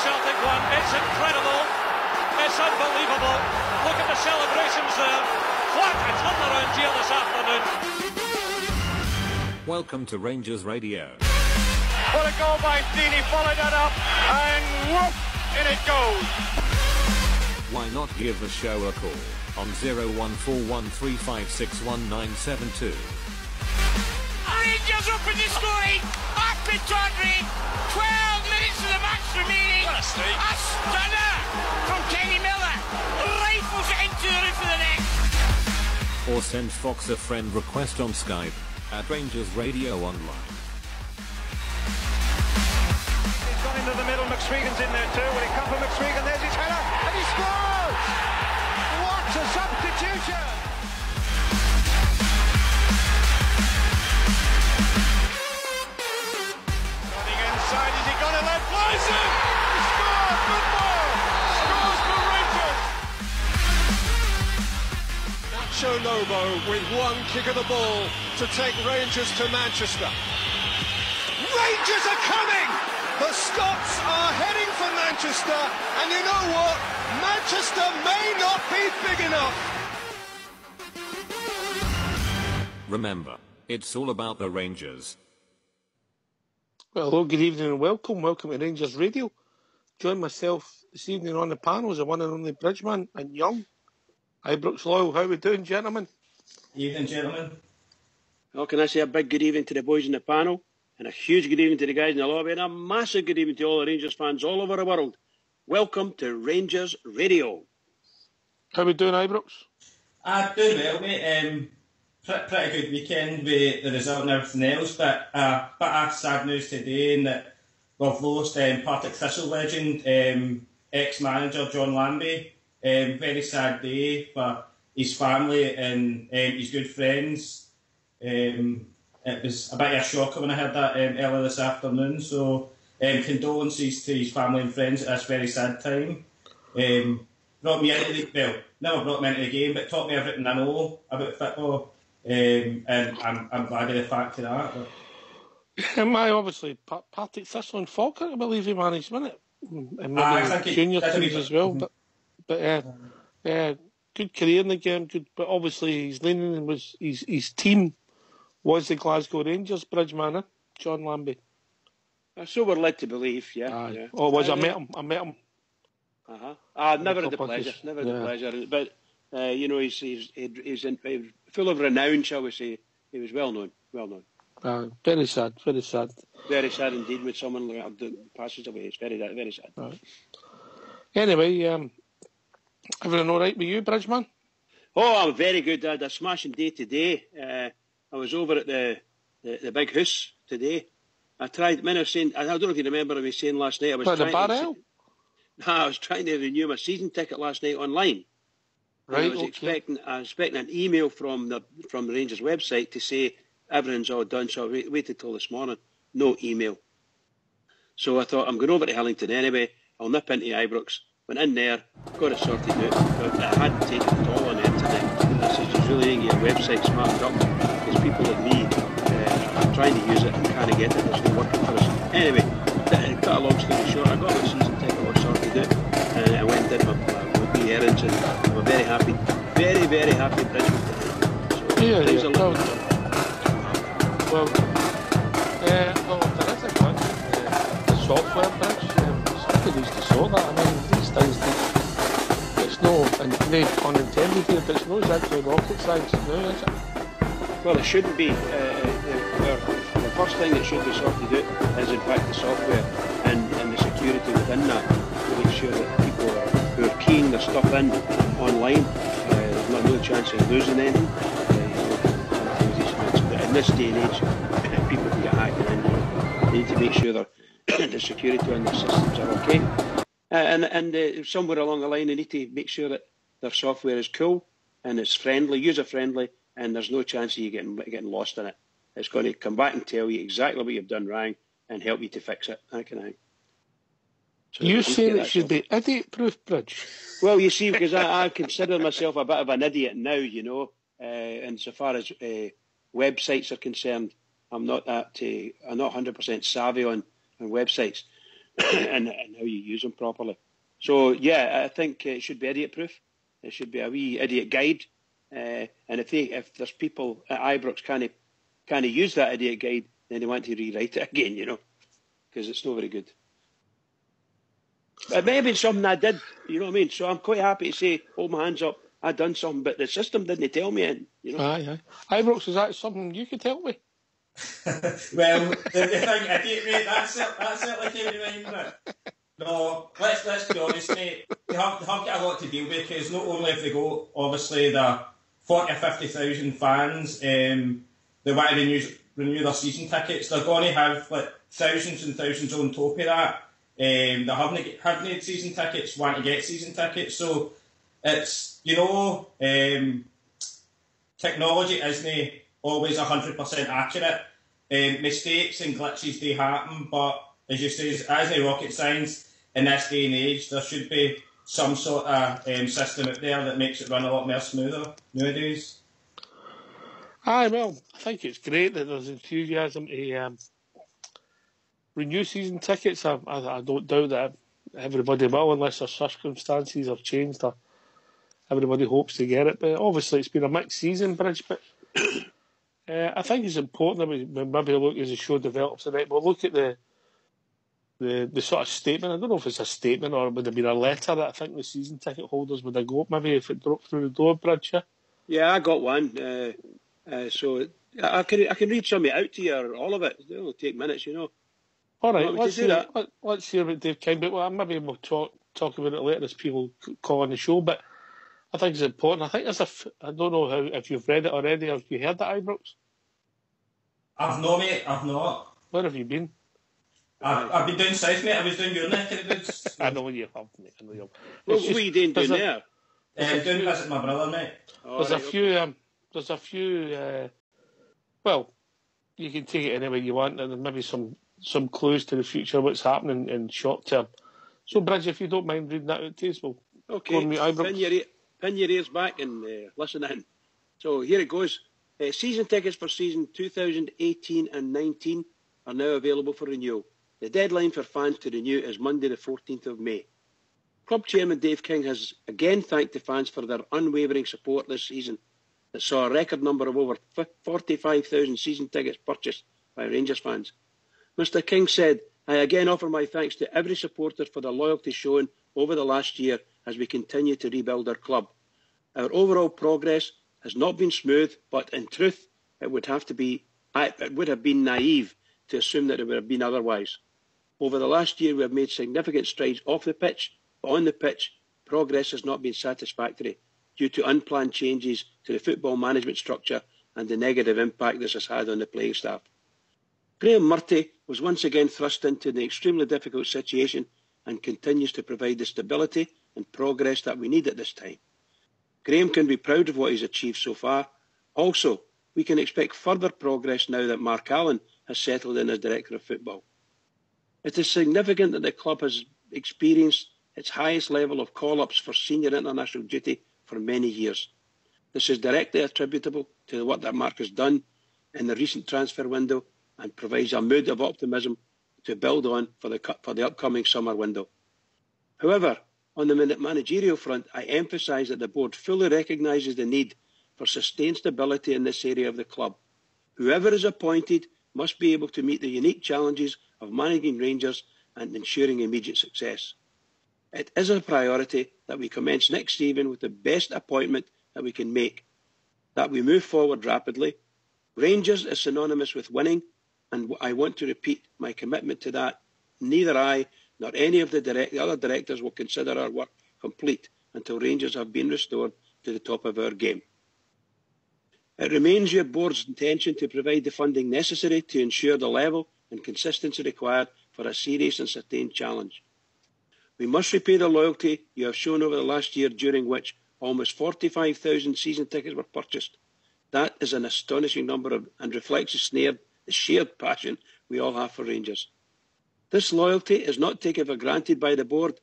Celtic won. It's incredible. It's unbelievable. Look at the celebrations there. What a turnaround here this afternoon. Welcome to Rangers Radio. What a goal by Deeney, followed that up, and whoop, in it goes. Why not give the show a call on 01413561972. Rangers open the scoring. After Tawdry, 12 minutes of the match remaining. What a strike. A stunner from Kenny Miller. Rifles it into the roof of the net. Or send Fox a friend request on Skype at RangersRadio.online. He's gone into the middle, McSwegan's in there too. Will he come for McSwegan? There's his header, and he scores! What a substitution! Running inside, is he gonna let flies in? He scores! Good ball! Scores for Rangers! Nacho Lobo with one kick of the ball to take Rangers to Manchester. Rangers are coming! The Scots are heading for Manchester, and you know what? Manchester may not be big enough. Remember, it's all about the Rangers. Well, hello, good evening and welcome. Welcome to Rangers Radio. Join myself this evening on the panel as the one and only Bridgeman and Young. Ibrox Loyal, how are we doing, gentlemen? Evening, gentlemen. Well, can I say a big good evening to the boys in the panel, and a huge good evening to the guys in the lobby, and a massive good evening to all the Rangers fans all over the world. Welcome to Rangers Radio. How are we doing, Ibrox? Doing well, mate. Pretty good weekend with the result and everything else, but a bit of sad news today in that we've lost Partick Thistle legend, ex-manager John Lambie. Very sad day for his family and his good friends. It was a bit of a shocker when I heard that earlier this afternoon, so condolences to his family and friends at this very sad time. Brought me into never brought me into the game, but taught me everything I know about football, and I'm glad of the fact of that. Obviously, Partick Thistle and Falkirk, I believe he managed, wasn't it? And maybe junior teams as well, but good career in the game, good, but obviously his leaning was his team was the Glasgow Rangers, Bridgeman, John Lambie. So we're led to believe, yeah. Yeah. Oh, I met him. Never had the pleasure. But you know, he's full of renown, shall we say. He was well known. Very sad. Very sad indeed. With someone like that passes away, it's very sad. Right. Anyway, everything all right with you, Bridgeman? Oh, I'm very good. I had a smashing day today. I was over at the big house today. I tried. I was saying, I don't know if you remember me saying last night. I was trying to renew my season ticket last night online. Right. I was expecting an email from the Rangers website to say everything's all done. So I waited till this morning. No email. So I thought I'm going over to Hillington anyway. I'll nip into Ibrox. Went in there, got it sorted out. But I hadn't taken it all on the internet. I said, you really need your website smartened up, because people like me are trying to use it and can't get it. It's not working for us. Anyway, cut a long story short, I got my season ticket all sorted out, and I went and did my wee errands, and I'm a very happy Bridgeman today. So things are looking good. Well, terrific, man. The software bridge, somebody needs to sort that. I mean, these things, it's no, and no pun intended here, but it's not exactly rocket science now, is it? Well, it shouldn't be. The first thing that should be sorted out is, in fact, the software and the security within that, to make sure that people who are keying their stuff in online, there's no chance of losing anything. In this day and age, people can get hacked in. They need to make sure the security on their systems are okay. And somewhere along the line, they need to make sure that their software is cool and it's friendly, user-friendly, and there's no chance of you getting lost in it. It's going to come back and tell you exactly what you've done wrong and help you to fix it, that kind of thing. So you say it should be idiot-proof, Bridge? Well, you see, because I consider myself a bit of an idiot now, you know, and so far as websites are concerned, I'm not 100% savvy on websites. and how you use them properly. So, yeah, I think it should be idiot-proof. It should be a wee idiot guide. And if there's people at Ibrox can't use that idiot guide, then they want to rewrite it again, because it's not very good. It may have been something I did, you know what I mean? So I'm quite happy to say, hold my hands up, I done something, but the system didn't tell me anything, Aye. Ibrox, is that something you could help me? Well, the thing, idiot, mate, that's certainly came to mind, but no, let's be honest, mate. They have got a lot to deal with, because not only have they got, obviously, the 40 or 50,000 fans they want to renew their season tickets, they're going to have like thousands and thousands on top of that. They haven't had season tickets, want to get season tickets, so it's, technology isn't always 100% accurate. Mistakes and glitches, they happen, but as you say, as in rocket science, in this day and age, there should be some sort of system out there that makes it run a lot more smoother nowadays. Aye, well, I think it's great that there's enthusiasm to renew season tickets. I don't doubt that everybody will, unless their circumstances have changed, or everybody hopes to get it. But obviously it's been a mixed season, Bridge, but I think it's important that we maybe look as the show develops tonight. We'll look at the sort of statement. I don't know if it's a statement or it would have been a letter that I think the season ticket holders would have got, maybe if it dropped through the door, Bridge. Yeah, I got one. So I can read some of it out to you, or all of it. It'll take minutes, All right, let's hear what Dave King. But maybe we'll talk about it later as people call on the show. But I think it's important. I think I don't know if you've read it already. Have you heard that, Ibrox? I've not, mate. I've not. Where have you been? I've been down south, mate. I was doing your neck of the woods. I know you have, mate. I know you have. What were you doing there? Down to visit my brother, mate. There's a few. Well, you can take it any way you want, and maybe some clues to the future, what's happening in short term. So, Bridge, if you don't mind reading that out to us, we'll okay. Go and meet Ibrox. Pin your ears back and listen in. So here it goes. Season tickets for season 2018 and 19 are now available for renewal. The deadline for fans to renew is Monday the 14th of May. Club Chairman Dave King has again thanked the fans for their unwavering support this season that saw a record number of over 45,000 season tickets purchased by Rangers fans. Mr King said, I again offer my thanks to every supporter for the loyalty shown over the last year as we continue to rebuild our club. Our overall progress has not been smooth, but in truth, it would have been naive to assume that it would have been otherwise. Over the last year, we have made significant strides off the pitch, but on the pitch, progress has not been satisfactory due to unplanned changes to the football management structure and the negative impact this has had on the playing staff. Graham Murty was once again thrust into an extremely difficult situation and continues to provide the stability and progress that we need at this time. Graham can be proud of what he's achieved so far. Also, we can expect further progress now that Mark Allen has settled in as Director of Football. It is significant that the club has experienced its highest level of call-ups for senior international duty for many years. This is directly attributable to the work that Mark has done in the recent transfer window and provides a mood of optimism to build on for the upcoming summer window. However, on the managerial front, I emphasise that the board fully recognises the need for sustained stability in this area of the club. Whoever is appointed must be able to meet the unique challenges of managing Rangers and ensuring immediate success. It is a priority that we commence next season with the best appointment that we can make, that we move forward rapidly. Rangers is synonymous with winning, and I want to repeat my commitment to that. Neither I nor any of the other directors will consider our work complete until Rangers have been restored to the top of our game. It remains your board's intention to provide the funding necessary to ensure the level and consistency required for a serious and sustained challenge. We must repay the loyalty you have shown over the last year, during which almost 45,000 season tickets were purchased. That is an astonishing number and reflects the shared passion we all have for Rangers. This loyalty is not taken for granted by the board,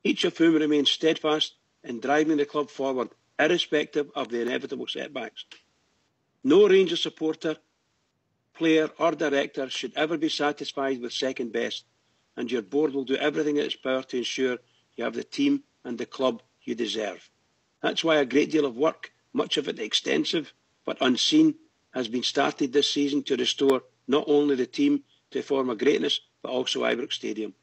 each of whom remains steadfast in driving the club forward, irrespective of the inevitable setbacks. No Rangers supporter, player or director should ever be satisfied with second best, and your board will do everything in its power to ensure you have the team and the club you deserve. That's why a great deal of work, much of it extensive but unseen, has been started this season to restore not only the team to a form of greatness, but also Ibrox Stadium.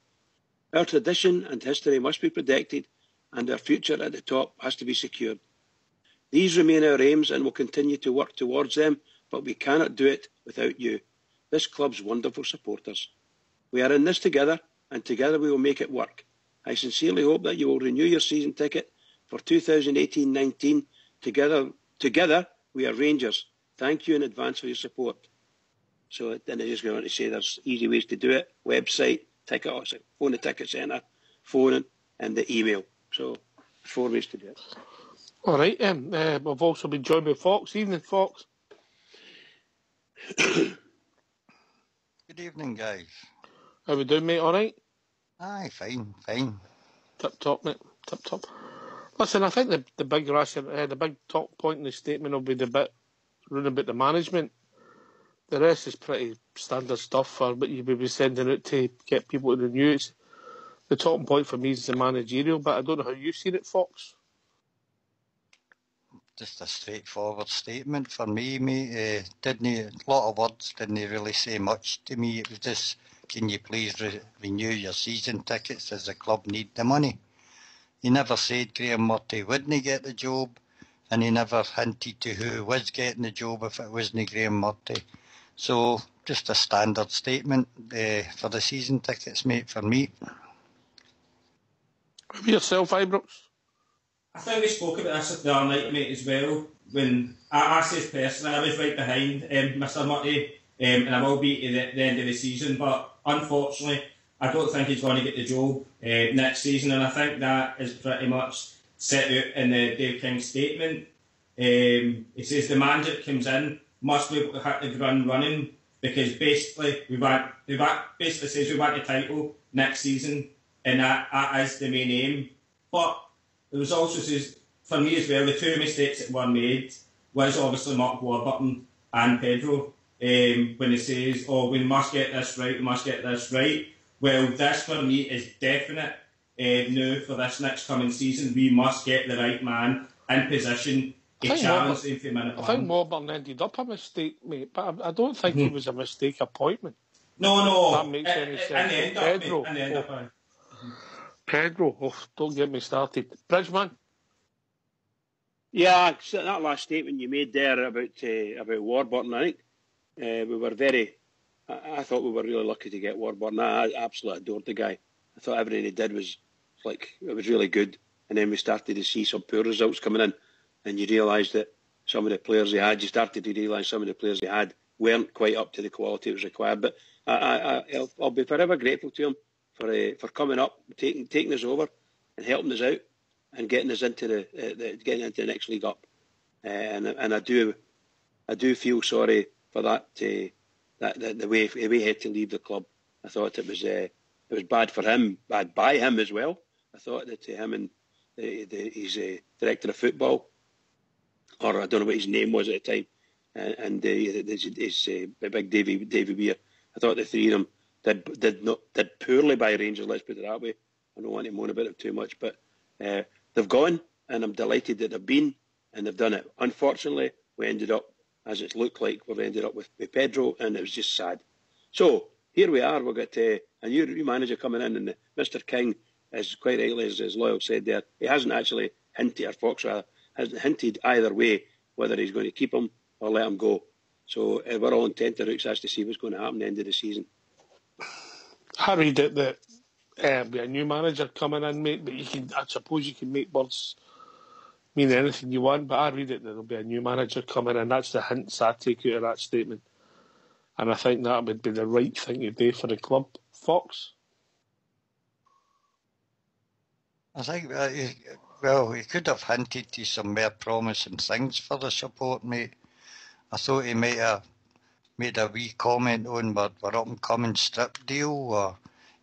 Our tradition and history must be protected, and our future at the top has to be secured. These remain our aims and will continue to work towards them, but we cannot do it without you, this club's wonderful supporters. We are in this together, and together we will make it work. I sincerely hope that you will renew your season ticket for 2018-19. Together, we are Rangers. Thank you in advance for your support. So then I just go on to say there's easy ways to do it. Website, ticket, phone the ticket centre, phone and the email. So 4 ways to do it. All right, we've also been joined by Fox. Evening, Fox. Good evening, guys. How we doing, mate? All right? Aye, fine. Tip top, mate. Tip top. Listen, I think the big top point in the statement will be the bit running about the management. The rest is pretty standard stuff for what you will be sending out to get people to renew it. The top point for me is the managerial, but I don't know how you see it, Fox. Just a straightforward statement for me, mate. A lot of words didn't really say much to me. It was just, can you please renew your season tickets as the club need the money? He never said Graham Murty wouldn't get the job, and he never hinted to who was getting the job if it wasn't Graham Murty. So, just a standard statement for the season tickets, mate, for me. How about yourself, Ibrox? I think we spoke about this the other night, mate, as well. When I says personally, I was right behind Mr. Murty, and I will be at the end of the season, but unfortunately, I don't think he's going to get the job next season, and I think that is pretty much set out in the Dave King statement. He says the manager that comes in must be able to hit the ground running, because basically we want a title next season, and that is the main aim. But it was also says, for me as well, the two mistakes that were made was obviously Mark Warburton and Pedro, when he says, we must get this right, Well, this for me is definite now for this next coming season. We must get the right man in position to challenge him for minute one. I think Warburton ended up a mistake, mate, but I don't think it was a mistake appointment. No. That makes any sense. Pedro, don't get me started. Bridgeman? Yeah, that last statement you made there about Warburton, I think we were I thought we were really lucky to get Warburton. I absolutely adored the guy. I thought everything he did was really good. And then we started to see some poor results coming in, and you realised that some of the players he had, weren't quite up to the quality it was required. But I'll be forever grateful to him for coming up, taking us over, and helping us out, and getting us into the next league up. And I do feel sorry for that. The way he had to leave the club. I thought it was bad for him, bad by him as well. I thought that him and his director of football, or I don't know what his name was at the time, and his big Davy Weir. I thought the three of them did poorly by Rangers. Let's put it that way. I don't want to moan about them too much, but they've gone, and I'm delighted that they've been, and they've done it. Unfortunately, we ended up, as it looked like, we've ended up with Pedro, and it was just sad. So here we are. We've got a new manager coming in, and Mr. King, as quite rightly as Loyal said there, he hasn't actually hinted, or Fox rather, hasn't hinted either way whether he's going to keep him or let him go. So we're all intent to anxious to see what's going to happen at the end of the season. I read it that be a new manager coming in, mate, but I suppose you can make words mean anything you want, but I read it that there'll be a new manager coming in. That's the hints I take out of that statement. And I think that would be the right thing to do for the club. Fox? I think that he could have hinted to some more promising things for the support, mate. I thought he might have made a wee comment on our up-and-coming strip deal, or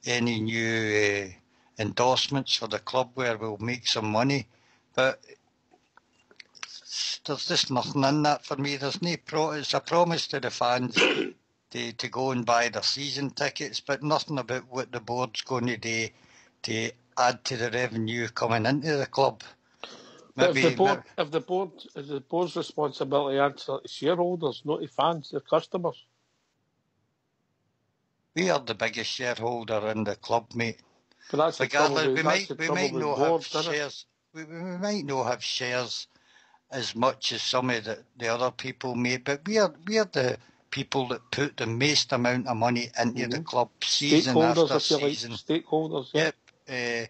any new endorsements for the club where we'll make some money. But there's just nothing in that for me. There's no it's a promise to the fans to go and buy their season tickets, but nothing about what the board's going to do to add to the revenue coming into the club. But if the board's responsibility answer to shareholders, not to fans, the customers. We are the biggest shareholder in the club, mate. But that's the trouble. We might not have shares. We might not have shares as much as some of the other people may, but we are the people that put the most amount of money into the club season after season. Stakeholders, yeah.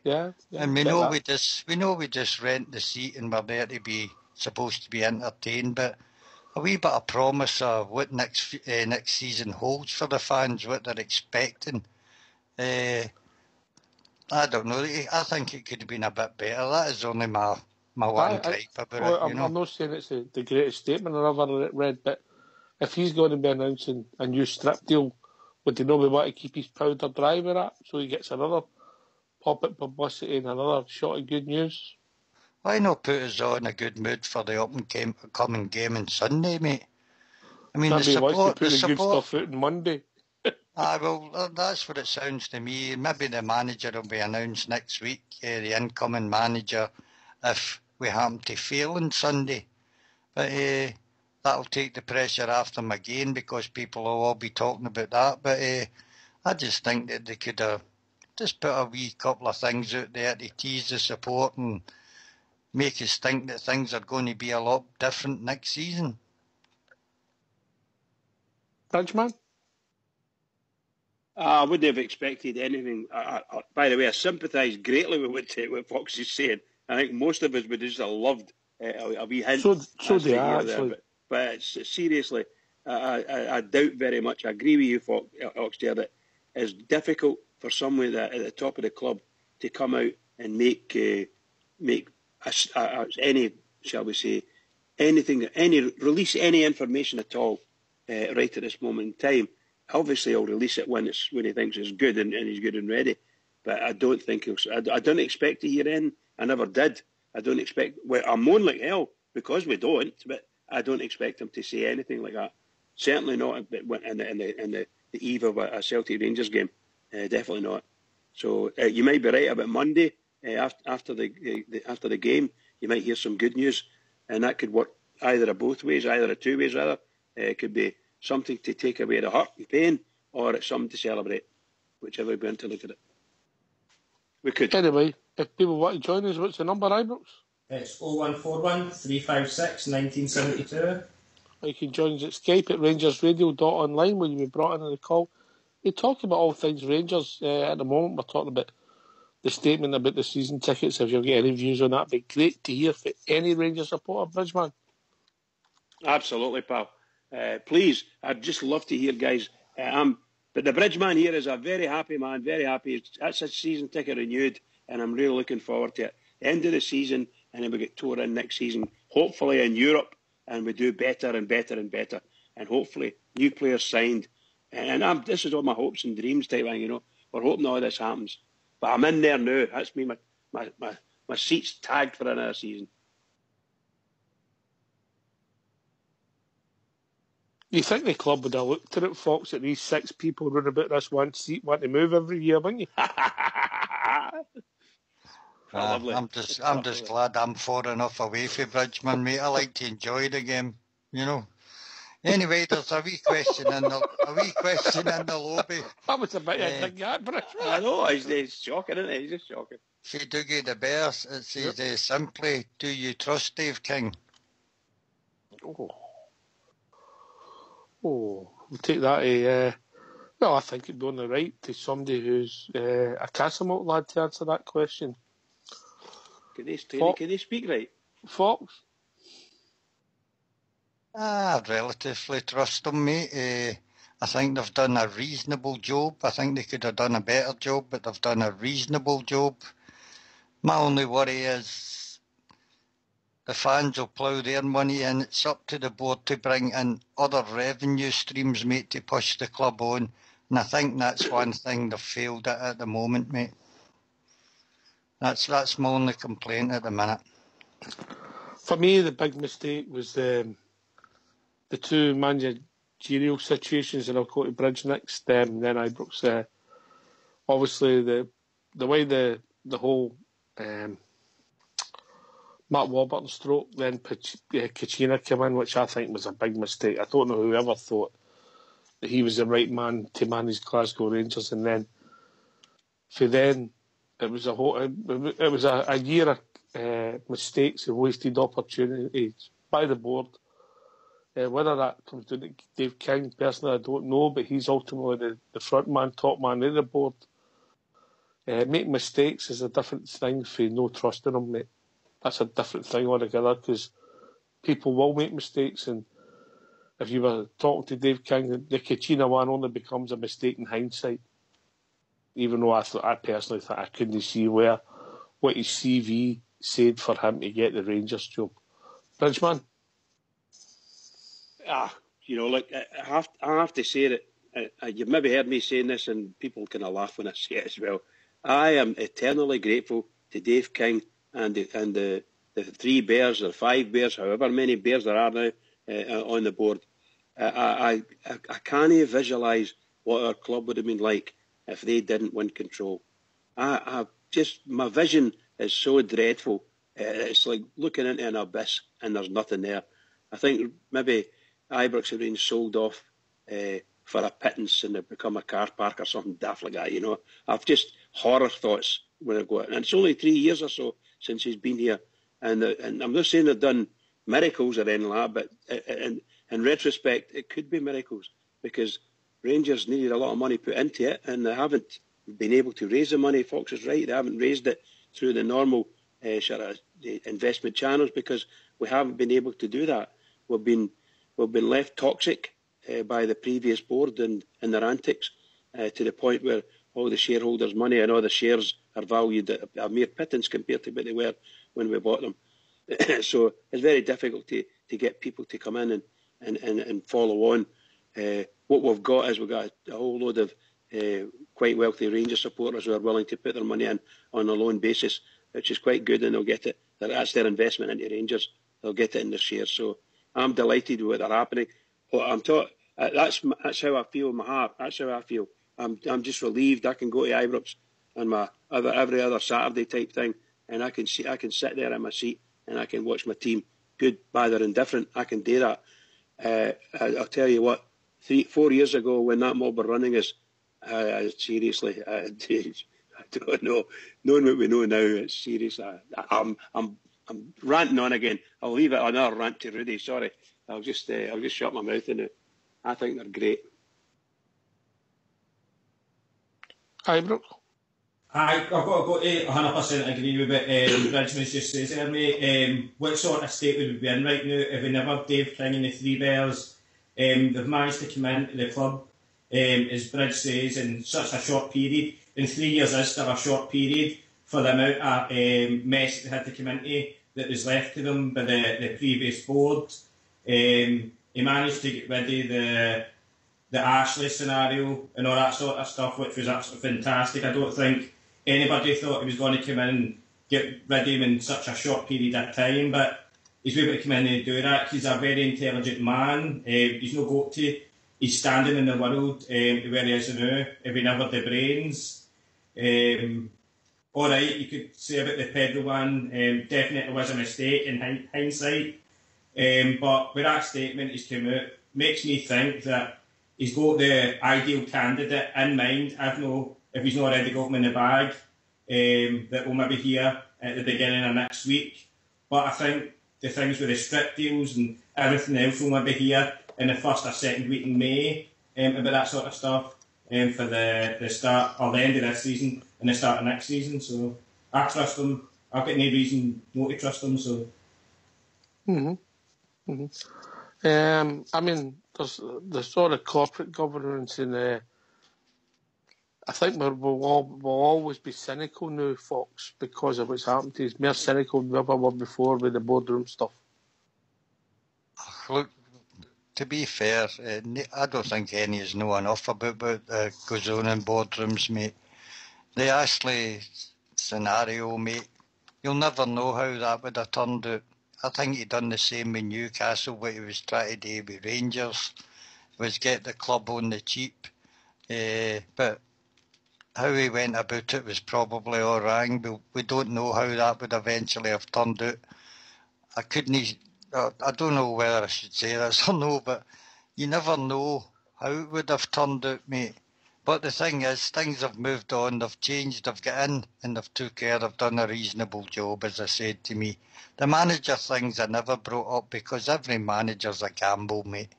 Yep. And we know we just rent the seat and we're there to be supposed to be entertained, but a wee bit of promise of what next season holds for the fans, what they're expecting. I don't know. I think it could have been a bit better. That is only my one gripe about it. I'm not saying it's the greatest statement I've ever read, but if he's going to be announcing a new strip deal, would he not be want to keep his powder dry with that so he gets another pop-up publicity and another shot of good news? Why not put us all in a good mood for the upcoming game on Sunday, mate? I mean, the support... Good stuff out on Monday. Well, that's what it sounds to me. Maybe the manager will be announced next week, the incoming manager, if we happen to fail on Sunday. But that'll take the pressure off them again because people will all be talking about that. But I just think that they could have just put a wee couple of things out there to tease the support and make us think that things are going to be a lot different next season. Bridgeman? I wouldn't have expected anything. By the way, I sympathise greatly with what Fox is saying. I think most of us would just have loved a wee hint. So they are, actually. There, but seriously, I doubt very much. I agree with you, Fox, there, that it's difficult for someone at the top of the club to come out and make any, shall we say, release any information at all right at this moment in time. Obviously, he'll release it when he thinks it's good and he's good and ready. But I don't think I don't expect to hear in. I never did. I don't expect. Well, I moan like hell because we don't. But I don't expect him to say anything like that. Certainly not in the eve of a Celtic Rangers game. Definitely not. So you might be right about Monday after the game. You might hear some good news, and that could work either both ways, either two ways rather. It could be something to take away the hurt and pain, or it's something to celebrate, whichever way we want to look at it. We could. Anyway, if people want to join us, what's the number, Ibrox? It's 0141 356 1972. You can join us at Skype at RangersRadio.online when you be brought into the call. We talk about all things Rangers. At the moment, we're talking about the statement about the season tickets. If you've got any views on that, it'd be great to hear from any Rangers supporter, Bridgeman. Absolutely, pal. Please, I'd just love to hear, guys. But the Bridgeman here is a very happy man, very happy. That's a season ticket renewed, and I'm really looking forward to it. End of the season, and then we get tore in next season, hopefully in Europe, and we do better and better and better. And hopefully new players signed. And this is all my hopes and dreams type thing, you know. We're hoping all this happens. But I'm in there now. That's me. My seat's tagged for another season. You think the club would have looked at it, Fox, at these 6 people running about this one seat want to move every year, wouldn't you? I'm just glad I'm far enough away from Bridgeman, mate. I like to enjoy the game, you know. Anyway, there's a wee question in the lobby. That was a bit of a gag, Bridgeman. I know, he's shocking, isn't he? He's just shocking. For Dougie the Bears, it says simply, do you trust Dave King? We'll take that. Well, I think it'd be on the right to somebody who's a Castlemilk lad to answer that question. Can they speak right? Fox? I relatively trust them, mate. I think they've done a reasonable job. I think they could have done a better job, but they've done a reasonable job. My only worry is the fans will plough their money in. It's up to the board to bring in other revenue streams, mate, to push the club on. And I think that's one thing they've failed at the moment, mate. That's my only complaint at the minute. For me, the big mistake was the two managerial situations, and I'll go to Bridge next, then Ibrox. Obviously, the way the whole Matt Warburton stroke, then Kachina came in, which I think was a big mistake. I don't know whoever thought that he was the right man to manage Glasgow Rangers, and then it was a year of mistakes and wasted opportunities by the board. Whether that comes down to Dave King, personally, I don't know, but he's ultimately the front man, top man of the board. Making mistakes is a different thing for no trust in him, mate. That's a different thing altogether, because people will make mistakes, and if you were talking to Dave King, the Kachina one only becomes a mistake in hindsight. Even though I personally thought I couldn't see what his CV said for him to get the Rangers job. Bridgeman? Look, I have to say that you've maybe heard me saying this, and people kind of laugh when I say it as well. I am eternally grateful to Dave King and the 3 Bears or 5 Bears, however many Bears there are now on the board. I can't visualise what our club would have been like if they didn't win control. My vision is so dreadful. It's like looking into an abyss and there's nothing there. I think maybe Ibrox have been sold off for a pittance and they've become a car park or something daft like that, I've just horror thoughts when I go out. And it's only 3 years or so since he's been here. And I'm not saying they've done miracles or anything like that, but in retrospect, it could be miracles, because Rangers needed a lot of money put into it, and they haven't been able to raise the money. Fox is right; they haven't raised it through the normal investment channels, because we haven't been able to do that. We've been left toxic by the previous board and their antics, to the point where all the shareholders' money and all the shares are valued at a mere pittance compared to what they were when we bought them. So it's very difficult to get people to come in and follow on. What we've got is we've got a whole load of quite wealthy Rangers supporters who are willing to put their money in on a loan basis, which is quite good, and they'll get it. That's their investment into Rangers. They'll get it in their shares. So I'm delighted with what are happening. That's how I feel in my heart. That's how I feel. I'm just relieved I can go to Ibrox on my every other Saturday type thing, and I can sit there in my seat and I can watch my team, good, bad or indifferent. I can do that. I'll tell you what, 4 years ago when that mob were running us, seriously, I don't know. Knowing what we know now, it's serious. I'm ranting on again. I'll leave it another rant to Rudy. Sorry, I'll just shut my mouth in it. I think they're great. Ibrox? I've got to go to 100% agree with what Bridgman's just says there, mate. What sort of state would we be in right now if we never Dave King and the 3 Bears? They've managed to come into the club, as Bridge says, in such a short period. And 3 years is still a short period for the amount of mess they had to come into that was left to them by the previous board. He managed to get rid of the Ashley scenario and all that sort of stuff, which was absolutely fantastic. I don't think anybody thought he was going to come in and get rid of him in such a short period of time, but he's able to come in and do that. He's a very intelligent man. He's no go-to. He's standing in the world where he is now, if he never the brains. All right, you could say about the Pedro one, definitely was a mistake in hindsight. But with that statement he's come out, makes me think that he's got the ideal candidate in mind, if he's not already got him in the bag, that will maybe hear at the beginning of next week. But I think the things with the strip deals and everything else will maybe hear in the first or second week in May, about that sort of stuff, for the start or the end of this season and the start of next season. So I trust him. I've got no reason not to trust him. So. I mean, there's the sort of corporate governance in there. I think we'll always be cynical now, Fox, because of what's happened to us. More cynical than we ever were before with the boardroom stuff. Look, to be fair, I don't think any is know enough about what goes on in boardrooms, mate. The Ashley scenario, mate, you'll never know how that would have turned out. I think he done the same with Newcastle, what he was trying to do with Rangers. was get the club on the cheap. But how he went about it was probably all wrong. We don't know how that would eventually have turned out. I don't know whether I should say this or no, but you never know how it would have turned out, mate. But the thing is, things have moved on, they've changed, they've got in and they've took care, they've done a reasonable job, as I said to me. The manager things I never brought up because every manager's a gamble, mate.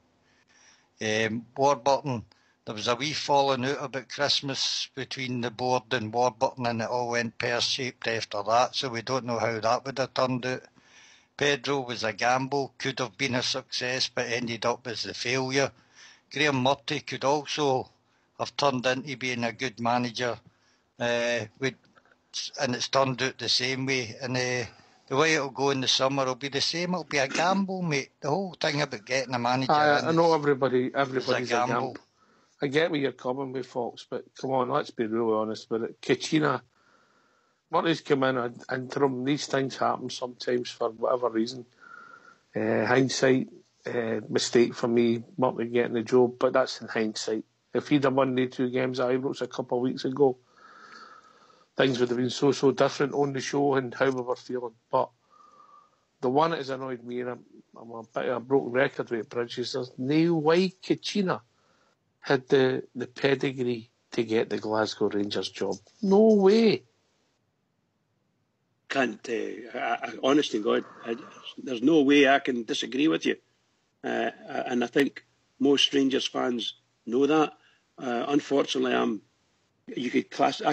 Warburton, there was a wee falling out about Christmas between the board and Warburton, and it all went pear-shaped after that, so we don't know how that would have turned out. Pedro was a gamble, could have been a success, but ended up as a failure. Graham Murty could also have turned into being a good manager, and it's turned out the same way. And the way it'll go in the summer will be the same. It'll be a gamble, mate. The whole thing about getting a manager I know everybody's a gamble. I get where you're coming with, folks, but come on, let's be really honest with it. Kachina, Murty's come in and interim. These things happen sometimes for whatever reason. Hindsight, mistake for me, Murty getting the job, but that's in hindsight. If he'd have won the 2 games at Ibrox a couple of weeks ago, things would have been so different on the show and how we were feeling. But the one that has annoyed me, and I'm a bit of a broken record with Bridges, there's no way Kachina had the pedigree to get the Glasgow Rangers job. No way. Can't, honest to God, there's no way I can disagree with you. And I think most Rangers fans know that. Unfortunately, I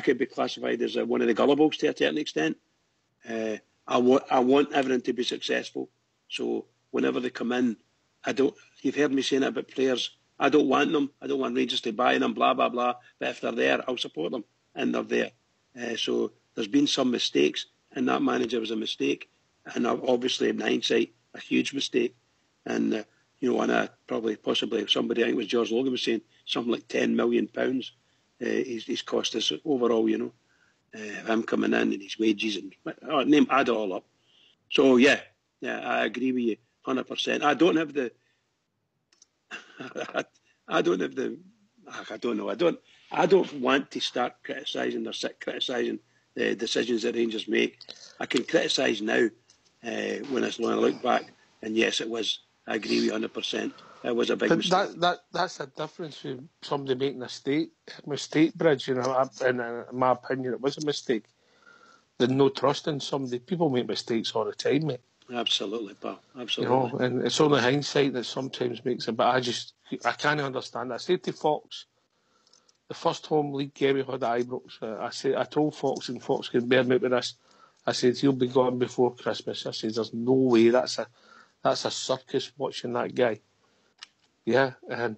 could be classified as one of the gullibles to a certain extent. I want everything to be successful. So whenever they come in, you've heard me saying it about players, I don't want them. I don't want Rangers to buy them, blah, blah, blah. But if they're there, I'll support them. And they're there. So there's been some mistakes, and that manager was a mistake. And obviously, in hindsight, a huge mistake. And, possibly somebody, I think it was George Logan, was saying something like £10 million. He's cost us overall, him coming in and his wages and add it all up. So, yeah, I agree with you 100%. I don't want to start criticising or criticising the decisions that Rangers make. I can criticise now when I look back, and yes, it was. I agree with you 100%. It was a big mistake. That's a difference with somebody making a mistake, Bridge. In my opinion, it was a mistake. There's no trust in somebody. People make mistakes all the time, mate. Absolutely, pal. Absolutely. And it's only hindsight that sometimes makes it. But I can't understand that. I said to Fox, the first home league game we had at Ibrox, I told Fox, and Fox could bear me with this. I said, he'll be gone before Christmas. I said, there's no way. That's a circus watching that guy. Yeah, and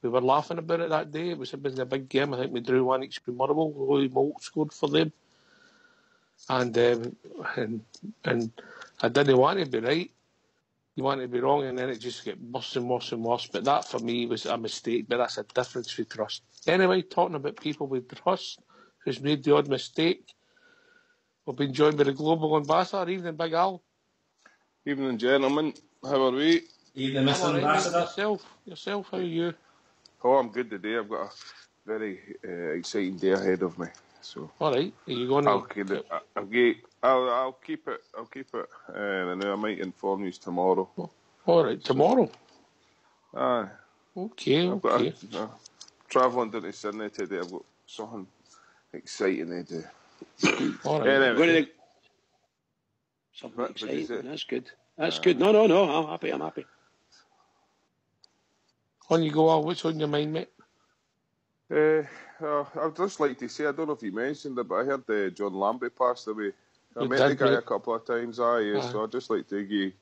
we were laughing about it that day. It was a big game. I think we drew 1 each with Motherwell. Roy Moult scored for them. And I didn't want to be right. You want to be wrong, and then it just get worse and worse and worse. But that, for me, was a mistake. But that's a difference with trust. Anyway, talking about people with trust who's made the odd mistake, we've been joined by the Global Ambassador. Evening, Big Al. Evening, gentlemen. How are we? Evening, Mr. Ambassador. Yourself, how are you? Oh, I'm good today. I've got a very exciting day ahead of me. So. All right. Are you going to? I'll keep it. And I might inform you tomorrow. All right, tomorrow. Aye. Okay. Travelling down to Sydney today. I've got something exciting to do. All right. Anyway. Something exciting. That's good. That's good. No. I'm happy. On you go, Al. What's on your mind, mate? I'd just like to say, I don't know if you mentioned it, but I heard John Lambie passed away. I met the guy a couple of times, so I'd just like to give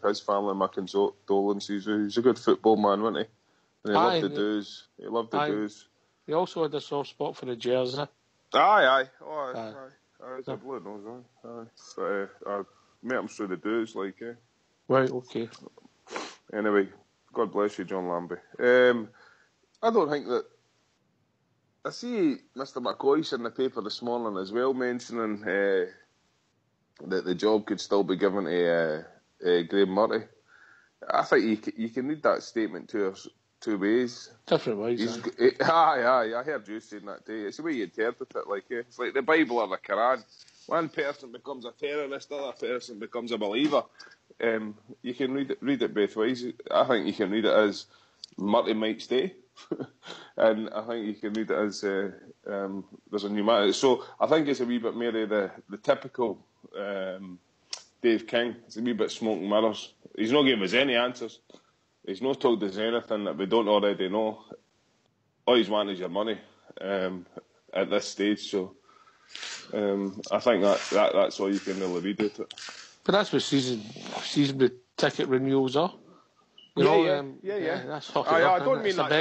his family my condolences. He's a good football man, wasn't he? And he loved the doos. He also had a soft spot for the jersey. Aye. He's a blue nose, aye. But I met him through the doos, Right, okay. Anyway, God bless you, John Lambie. I don't think that... I see Mr McCoy's in the paper this morning as well, mentioning that the job could still be given to Graham Murty. I think you can read that statement two ways. Different ways, aye. I heard you saying that day. It's the way you interpret it, like, it's like the Bible or the Quran. One person becomes a terrorist, the other person becomes a believer. You can read it both ways. I think you can read it as Murty might stay, and I think you can read it as there's a new man. So I think it's a wee bit more of the typical Dave King. It's a wee bit smoke and mirrors. He's not giving us any answers. He's not told us anything that we don't already know. All he's wanting is your money at this stage. So I think that's all you can really read out it. But that's what season ticket renewals are. Yeah. That's hockey. I don't mean that.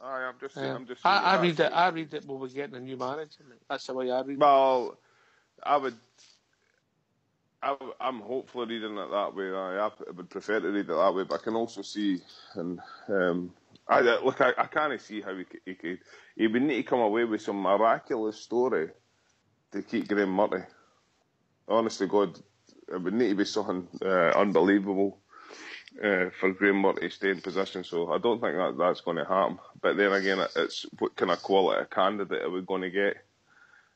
I'm just saying. I read it when we're getting a new manager. That's the way I read it. Well, I'm hopefully reading it that way. I would prefer to read it that way, but I can also see, and I can't see how he would need to come away with some miraculous story to keep Graham Murty. Honest to God, it would need to be something unbelievable for Graham Murty to stay in position. So I don't think that's going to happen. But then again, it's what kind of quality of candidate are we going to get?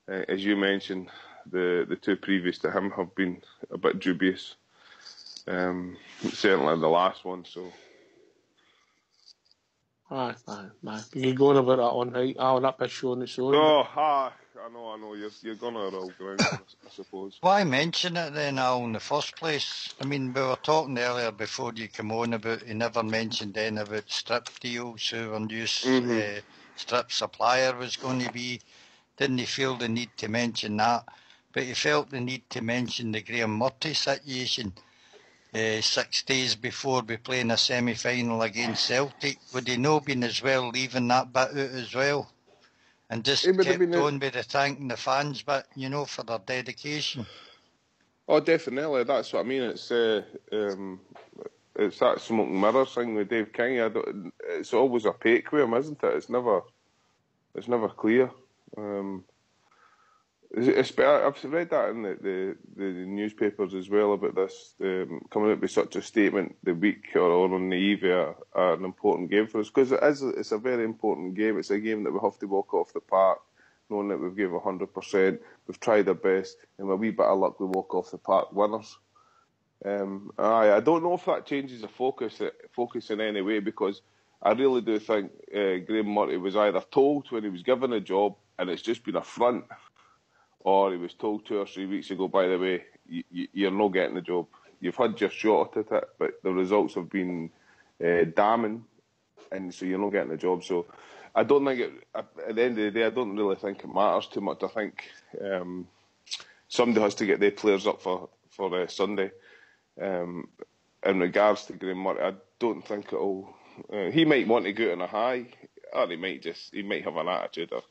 As you mentioned, the two previous to him have been a bit dubious. Certainly the last one. So. Aye. You're going about that on night. That by showing its own. I know. You're going to roll ground, I suppose. Why mention it then, Al, in the first place? I mean, we were talking earlier before you came on about he never mentioned anything about strip deals, who our new strip supplier was going to be. Didn't he feel the need to mention that? But he felt the need to mention the Graham Murty situation 6 days before we play in a semi-final against Celtic. Would he not been as well leaving that bit out as well? And just kept on with the thanking the fans, but for their dedication. Oh, definitely. That's what I mean. It's that smoke and mirrors thing with Dave King. It's always opaque with him, isn't it? It's never clear. I've read that in the newspapers as well about this coming out with such a statement the week or on the eve of an important game for us, because it's a very important game. It's a game that we have to walk off the park knowing that we've given 100%, we've tried our best, and with a wee bit of luck we walk off the park winners. I don't know if that changes the focus in any way, because I really do think Graham Murty was either told when he was given a job and it's just been a front, or he was told 2 or 3 weeks ago, by the way, you're not getting the job. You've had your shot at it, but the results have been damning, and so you're not getting the job. So I don't think at the end of the day, I don't really think it matters too much. I think somebody has to get their players up for Sunday. In regards to Graham Murty, I don't think it'll... he might want to go out on a high, or he might have an attitude or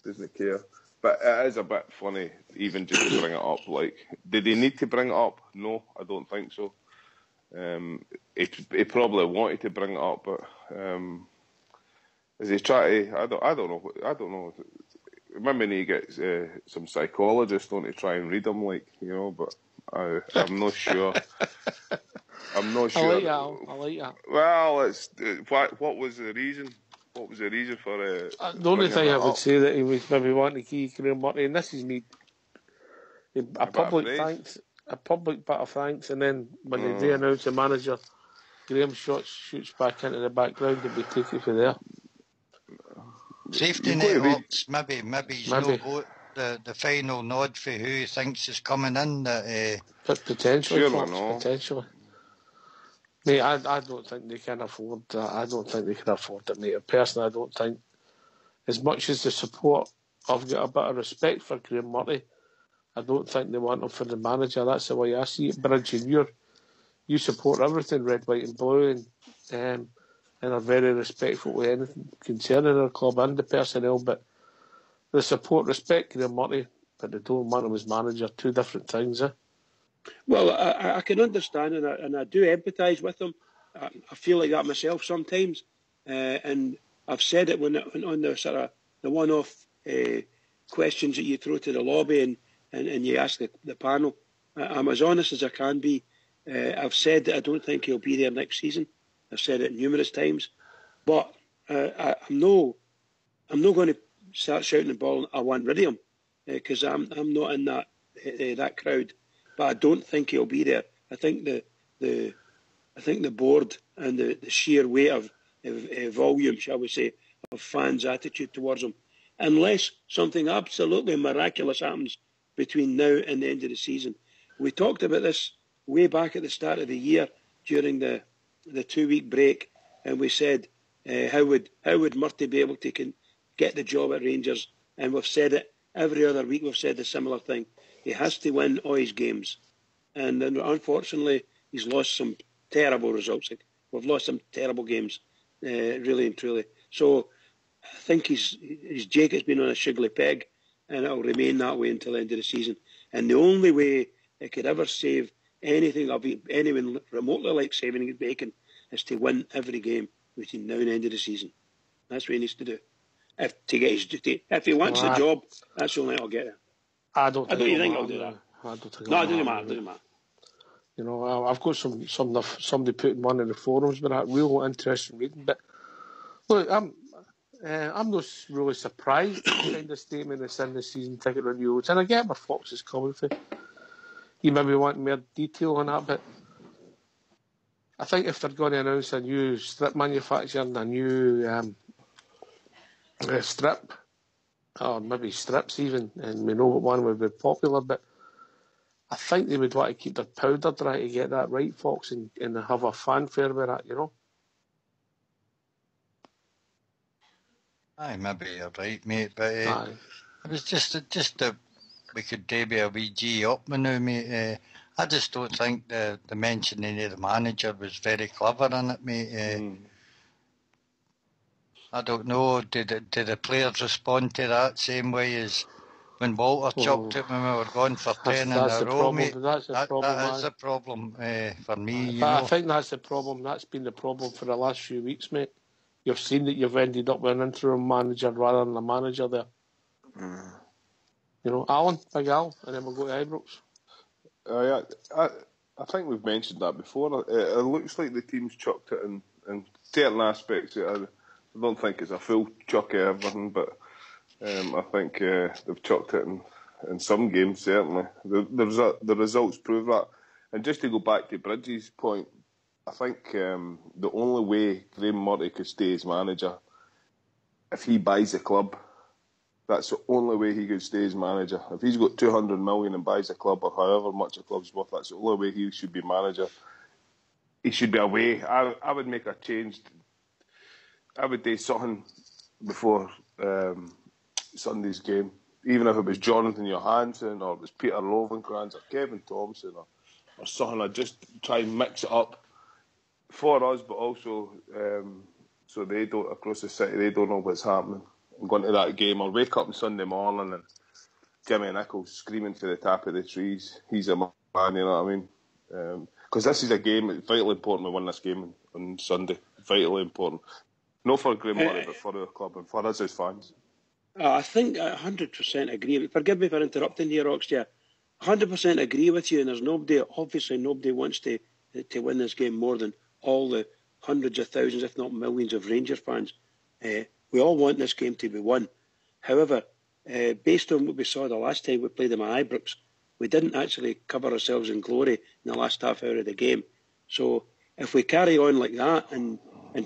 doesn't care. But it is a bit funny, even just to bring it up. Like, did he need to bring it up? No, I don't think so. He probably wanted to bring it up, but is he trying to? I don't know. Maybe he gets some psychologists on to try and read him, but I'm not sure. I'm not sure. I like that. Well, what was the reason? What was the reason for the only thing I would say that he was maybe wanting to keep Graham Murty, and this is me, a public bit of thanks, and then when they do announce the manager, Graham shoots back into the background and we take it from there. Safety net opts, maybe he's not got the final nod for who he thinks is coming in. But potentially. Mate, I don't think they can afford that. I don't think they can afford it, mate. Personally, I don't think, as much as the support, I've got a bit of respect for Graham Murty, I don't think they want him for the manager. That's the way I see it. Bridge, and you support everything red, white and blue, and are very respectful to anything concerning our club and the personnel, but they respect Graham Murty, but they don't want him as manager. Two different things, eh? Well, I can understand, and I do empathise with him. I feel like that myself sometimes, and I've said it when on the sort of the one-off questions that you throw to the lobby and you ask the panel. I'm as honest as I can be. I've said that I don't think he'll be there next season. I've said it numerous times. But I'm not going to start shouting the ball. I want rid of him because I'm not in that crowd. But I don't think he'll be there. I think the board and the sheer weight of volume, shall we say, of fans' attitude towards him, unless something absolutely miraculous happens between now and the end of the season. We talked about this way back at the start of the year during the 2-week break, and we said, how would Murty be able to get the job at Rangers? And we've said it every other week. We've said a similar thing. He has to win all his games, and unfortunately, he's lost some terrible results. We've lost some terrible games, really and truly. So I think his jacket's been on a shiggly peg, and it'll remain that way until the end of the season. And the only way it could ever save anything, or be anyone remotely like saving his bacon, is to win every game between now and the end of the season. That's what he needs to do. If he wants the job, that's the only way I'll get it. I don't think I'll do that. I don't think no, it doesn't matter. You know, I've got somebody putting one in the forums, but that real interesting reading. But look, I'm not really surprised at the kind of statement that's in the season ticket renewals, and I get where Fox is coming from. You maybe want more detail on that, but I think if they're going to announce a new strip manufacturer and a new strip, or maybe strips even, and we know what one would be popular, but I think they would want to keep their powder dry to get that right, Fox, and have a fanfare with that, you know. Aye, maybe you're right, mate, but it was just that we could maybe a wee G up now, mate. I just don't think the mentioning of the manager was very clever in it, mate. I don't know, did the players respond to that same way as when Walter chucked it when we were going for 10 in a row, mate? That is a problem for me, But I think that's the problem. That's been the problem for the last few weeks, mate. You've seen that you've ended up with an interim manager rather than a manager there. You know, Alan, Big Al, and then we'll go to Ibrox. I think we've mentioned that before. It looks like the team's chucked it in certain aspects. I don't think it's a full chuck of everything, but I think they've chucked it in some games, certainly. The results prove that. And just to go back to Bridges' point, I think the only way Graham Murty could stay as manager, if he buys the club, that's the only way he could stay as manager. If he's got 200 million and buys a club, or however much a club's worth, that's the only way he should be manager. He should be away. I would make a change. I would do something before Sunday's game. Even if it was Jonathan Johansson, or it was Peter Lovenkrands, or Kevin Thompson, or something. I'd just try and mix it up for us, but also so they don't, across the city, they don't know what's happening. I'm going to that game. I'll wake up on Sunday morning and Jimmy Nichols screaming to the top of the trees, he's a man, you know what I mean? Because this is a game, it's vitally important we win this game on Sunday. Vitally important. Not for Graham Murty, but for the club and for us as fans. I think I 100% agree. Forgive me for interrupting here, Roxy. 100% agree with you, and there's nobody wants to win this game more than all the hundreds of thousands, if not millions, of Rangers fans. We all want this game to be won. However, based on what we saw the last time we played them at Ibrox, we didn't actually cover ourselves in glory in the last half hour of the game. So if we carry on like that and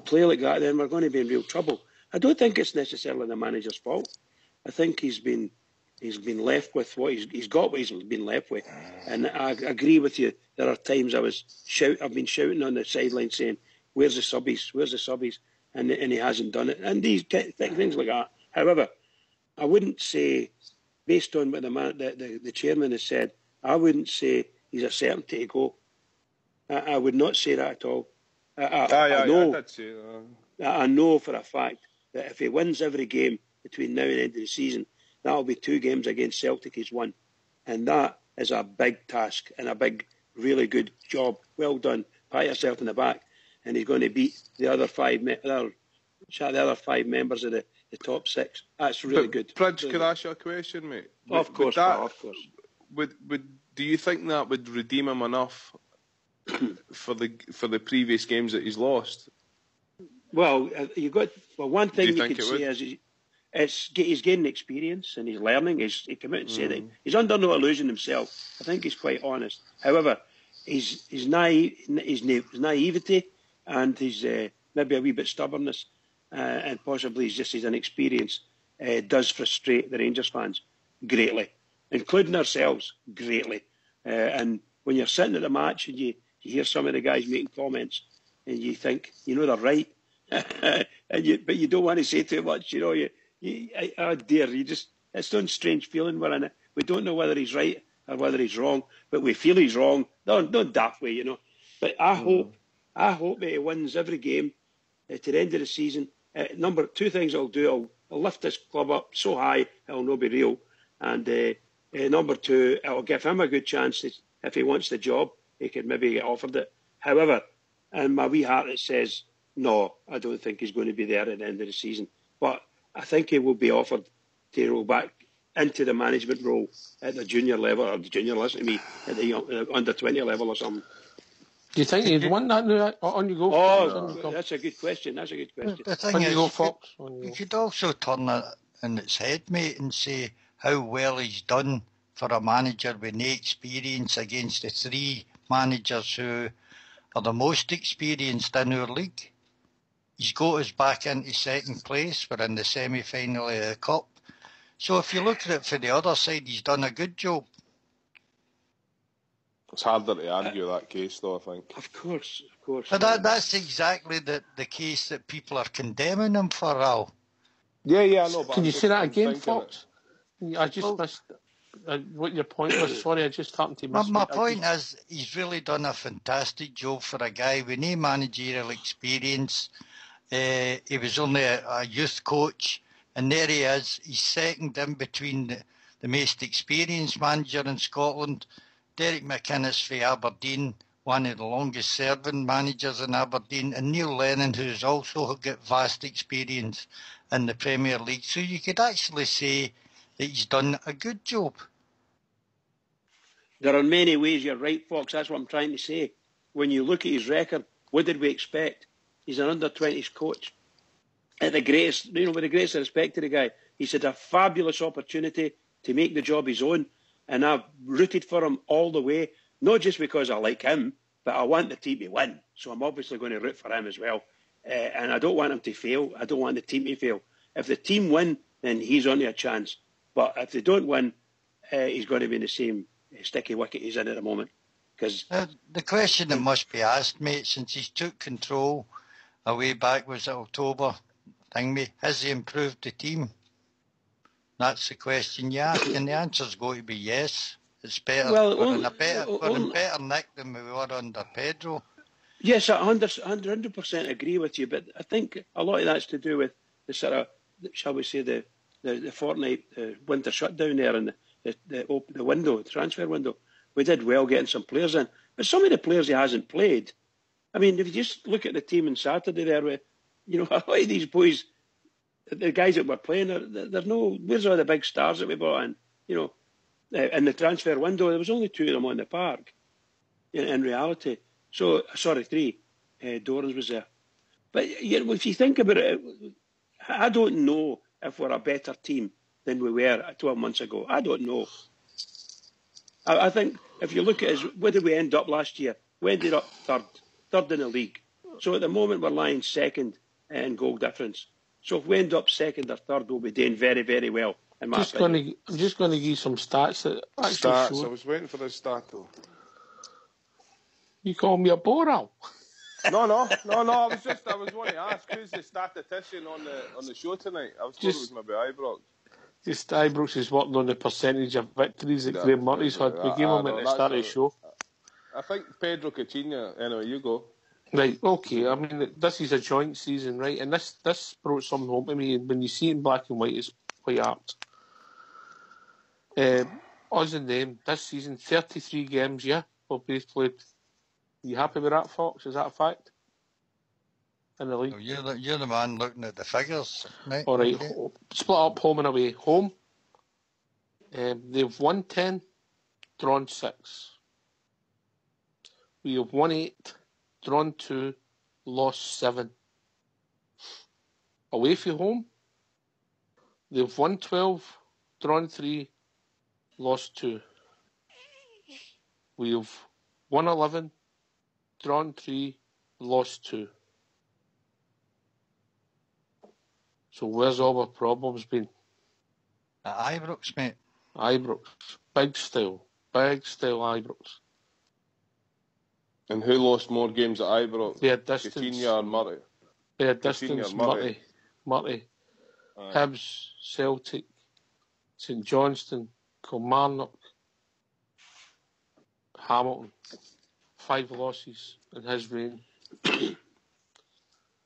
play like that, then we're going to be in real trouble. I don't think it's necessarily the manager's fault. I think he's been left with what he's got what he's been left with. And I agree with you. There are times I've been shouting on the sideline saying, "Where's the subbies? Where's the subbies?" And he hasn't done it. And these things like that. However, I wouldn't say, based on what the chairman has said, I wouldn't say he's a certainty to go. I would not say that at all. I know for a fact that if he wins every game between now and the end of the season, that'll be 2 games against Celtic he's won. And that is a big task and a big, really good job. Well done. Pat yourself in the back. And he's going to beat the other 5 members of the top 6. That's really good. Bridge, could I ask you a question, mate? Of course. Do you think that would redeem him enough for the previous games that he's lost? Well, one thing you could say is he's gaining experience and he's learning. He came out and said it. He's under no illusion himself. I think he's quite honest. However, his naivety and his maybe a wee bit stubbornness and possibly his inexperience does frustrate the Rangers fans greatly, including ourselves greatly. And when you're sitting at the match and you hear some of the guys making comments and you think, they're right, but you don't want to say too much, oh dear, it's some strange feeling we're in it. We don't know whether he's right or whether he's wrong, but we feel he's wrong. Don't daft way, But I hope that he wins every game to the end of the season. Two things I'll do. I'll lift this club up so high it'll not be real. And number two, it'll give him a good chance if he wants the job, he could maybe get offered it. However, in my wee heart it says, no, I don't think he's going to be there at the end of the season. But I think he will be offered to roll back into the management role at the junior level, or the junior, listen to me, at the under-20 level or something. Do you think he'd want that now? On you go, Fox. No. That's a good question. The thing is, go, Fox. You could also turn it in its head, mate, and say how well he's done for a manager with no experience against the three managers who are the most experienced in our league. He's got us back into second place. We're in the semi-final of the Cup. So if you look at it from the other side, he's done a good job. It's harder to argue that case, though, I think. Of course. But that's exactly the case that people are condemning him for, Al. Yeah, I know. But Can you say that again, Fox? I just missed what your point was. Sorry, I just happened to miss My point is, he's really done a fantastic job for a guy with no managerial experience. He was only a youth coach, and there he is. He's second in between the most experienced manager in Scotland, Derek McInnes for Aberdeen, one of the longest serving managers in Aberdeen, and Neil Lennon, who's also got vast experience in the Premier League. So you could actually say that he's done a good job. There are many ways, you're right, Fox, that's what I'm trying to say. When you look at his record, what did we expect? He's an under-20s coach. With the greatest respect to the guy, he's had a fabulous opportunity to make the job his own, and I've rooted for him all the way, not just because I like him, but I want the team to win, so I'm obviously going to root for him as well. And I don't want him to fail. I don't want the team to fail. If the team win, then he's only a chance. But if they don't win, he's going to be in the same sticky wicket he's in at the moment. Cause the question that must be asked, mate, since he's took control away back, was it October, has he improved the team? That's the question you ask, and the answer's going to be yes. It's better. We're in better nick than we were under Pedro. Yes, I 100% agree with you, but I think a lot of that's to do with the sort of, shall we say, the fortnight winter shutdown there and the window, the transfer window. We did well getting some players in, but some of the players he hasn't played. I mean, if you just look at the team on Saturday there, a lot of these boys, the guys that were playing, where's all the big stars that we brought in? In the transfer window, there was only two of them on the park, in reality. So, sorry, three. Dorans was there. But if you think about it, I don't know if we're a better team than we were 12 months ago. I don't know. I think if you look at us, where did we end up last year? We ended up third in the league. So at the moment, we're lying second in goal difference. So if we end up second or third, we'll be doing very, very well. I'm just going to give you some stats that actually stats. I was waiting for the stat though. You call me a boral? No. I was wanting to ask who's the statistician on the show tonight. I was told it was maybe Ibrox. Just Ibrox is working on the percentage of victories that Graham Murray's had. We gave him at the start of the show. I think Pedro Coutinho. Anyway, you go. Right, okay. I mean, this is a joint season, right? And this brought something home to me. When you see it in black and white, it's quite apt. Us and them, this season, 33 games, yeah, we've both played. Are you happy with that, Fox? Is that a fact? In the league? Oh, you're the man looking at the figures, right? All right, split up home and away. Home, they've won 10, drawn 6. We have won 8, drawn 2, lost 7. Away from home, they've won 12, drawn 3, lost 2. We've won 11, drawn 3, lost 2. So where's all our problems been? At Ibrox, mate. Ibrox. Big style Ibrox. And who lost more games at Ibrox? They had distance. Coutinho or Murray? They had distance. Murray. Hibs, Celtic, St Johnstone, Kilmarnock, Hamilton. 5 losses in his reign.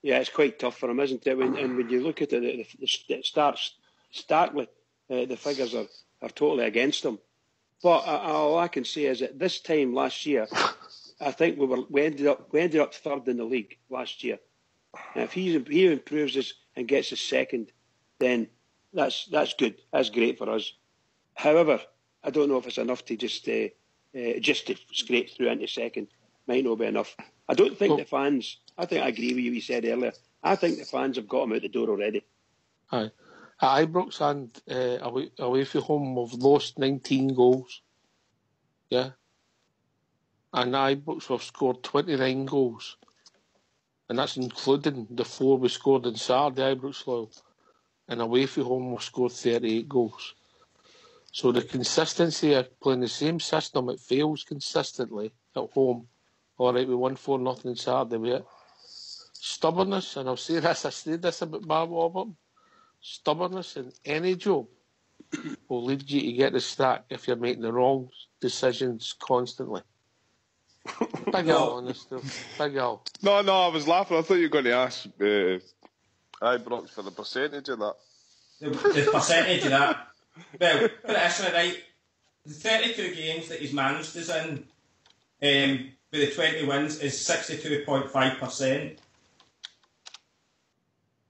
Yeah, it's quite tough for him, isn't it? And when you look at it, it starts starkly. The figures are totally against him. But all I can say is that this time last year, I think we ended up third in the league last year. And if he improves us and gets us second, then that's good. That's great for us. However, I don't know if it's enough to just to scrape through into second. Might not be enough. I don't think the fans. I think I agree with you. You said earlier. I think the fans have got him out the door already. Aye. At Ibrox and away from home, we've lost 19 goals. Yeah. And at Ibrox, we've scored 29 goals. And that's including the 4 we scored in Saturday, Ibrox Loyal. And away from home, we've scored 38 goals. So the consistency of playing the same system, it fails consistently at home. All right, we won 4-0 on Saturday. We had stubbornness, and I'll say this, I said this about Mark Warburton. Stubbornness in any job will lead you to get the sack if you're making the wrong decisions constantly. Big Al on this stuff. Big Al. No, I was laughing. I thought you were going to ask Ibrox for the percentage of that. The percentage of that? Well, put it this way, right? The 32 games that he's managed us in, with the 20 wins, is 62.5%.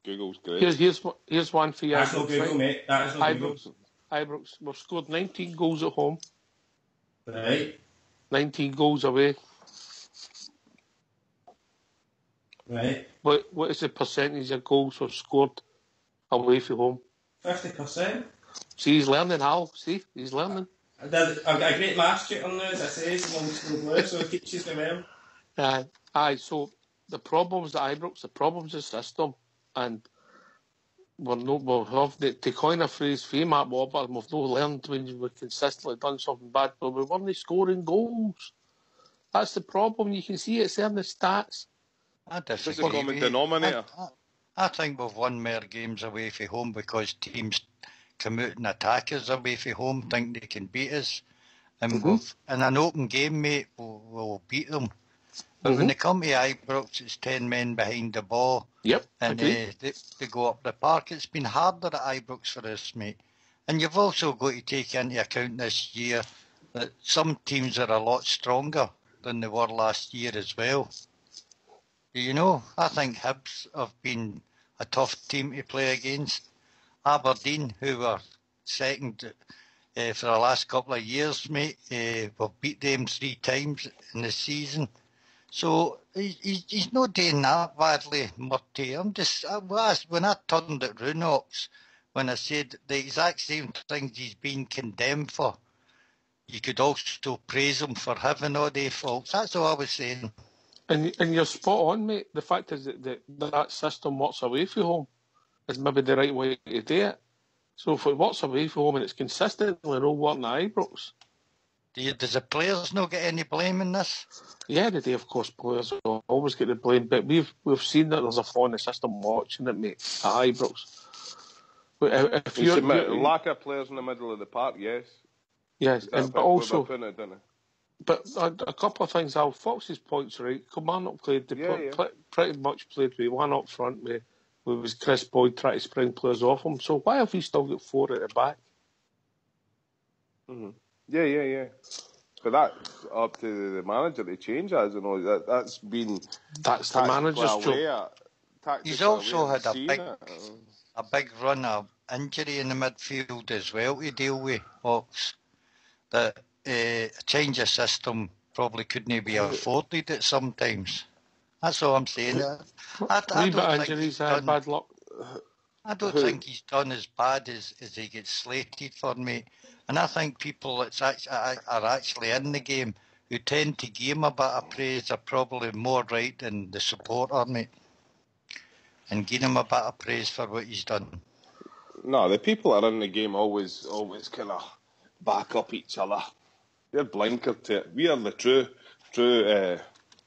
Google's great. Here's one for you. That's no Google, mate. That is no Google. Ibrox, we've scored 19 goals at home. Right. 19 goals away. Right. What is the percentage of goals we've scored away from home? 50%. See, he's learning, Hal. See, he's learning. I've got a great maths tutor on now, as I say, so he teaches me well. So the problems at Ibrox, the problems of system, and we'll have to coin a phrase for Matt Warburton, we've not learned when we've consistently done something bad, but we weren't scoring goals. That's the problem. You can see it's there in the stats. I disagree. It's a common denominator. I think we've won more games away from home because teams come out and attack us away from home, think they can beat us. And in an open game, mate, we'll beat them. But when they come to Ibrox, it's 10 men behind the ball. Yep. And they go up the park. It's been harder at Ibrox for us, mate. And you've also got to take into account this year that some teams are a lot stronger than they were last year as well. You know, I think Hibs have been a tough team to play against. Aberdeen, who were second for the last couple of years, mate, we've beat them 3 times in the season. So he's not doing that badly, Murty. I'm just, when I turned at Runox, when I said the exact same things he's been condemned for, you could also praise him for having all the faults. That's all I was saying. And you're spot on, mate. The fact is that system works away from home is maybe the right way to do it. So if it works away from home and it's consistently not working at Ibrox. Does the players not get any blame in this? Yeah, they do, of course. Players will always get the blame, but we've seen that there's a flaw in the system watching it, mate, at Ibrox. If you're lack of players in the middle of the park, yes. Yes, but also... But a couple of things, Al. Fox's point's right. Kilmarnock played, pretty much played with one up front with Chris Boyd trying to spring players off him. So why have we still got 4 at the back? Mm-hmm. Yeah. But that's up to the manager to change that, you know. That's the manager's job. He's also had a big run of injury in the midfield as well to deal with, Fox. That a change of system probably couldn't be afforded at sometimes. That's all I'm saying. I don't think injuries, bad luck. I don't think he's done as bad as he gets slated for, mate. And I think people that are actually in the game who tend to give him a bit of praise are probably more right than the supporter, mate. And give him a bit of praise for what he's done. No, the people that are in the game always kind of back up each other. They're blinkered to it. We are the true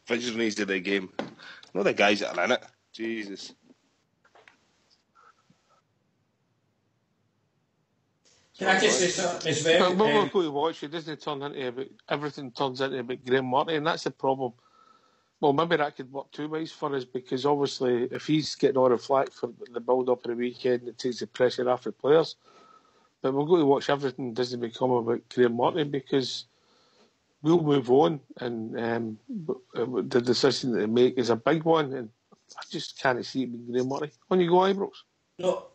visionaries of the game. Not the guys that are in it. Jesus. Can I just say something as well? What we're going to watch, it doesn't turn into everything turns into about Graham Marty, and that's the problem. Well, maybe that could work two ways for us, because obviously if he's getting all the flack for the build-up of the weekend, it takes the pressure off the players. But we're going to watch everything doesn't become about Graham Marty, because we'll move on, and the decision that they make is a big one, and I just can't see it being Graham Marty. On you go, Ibrox. No,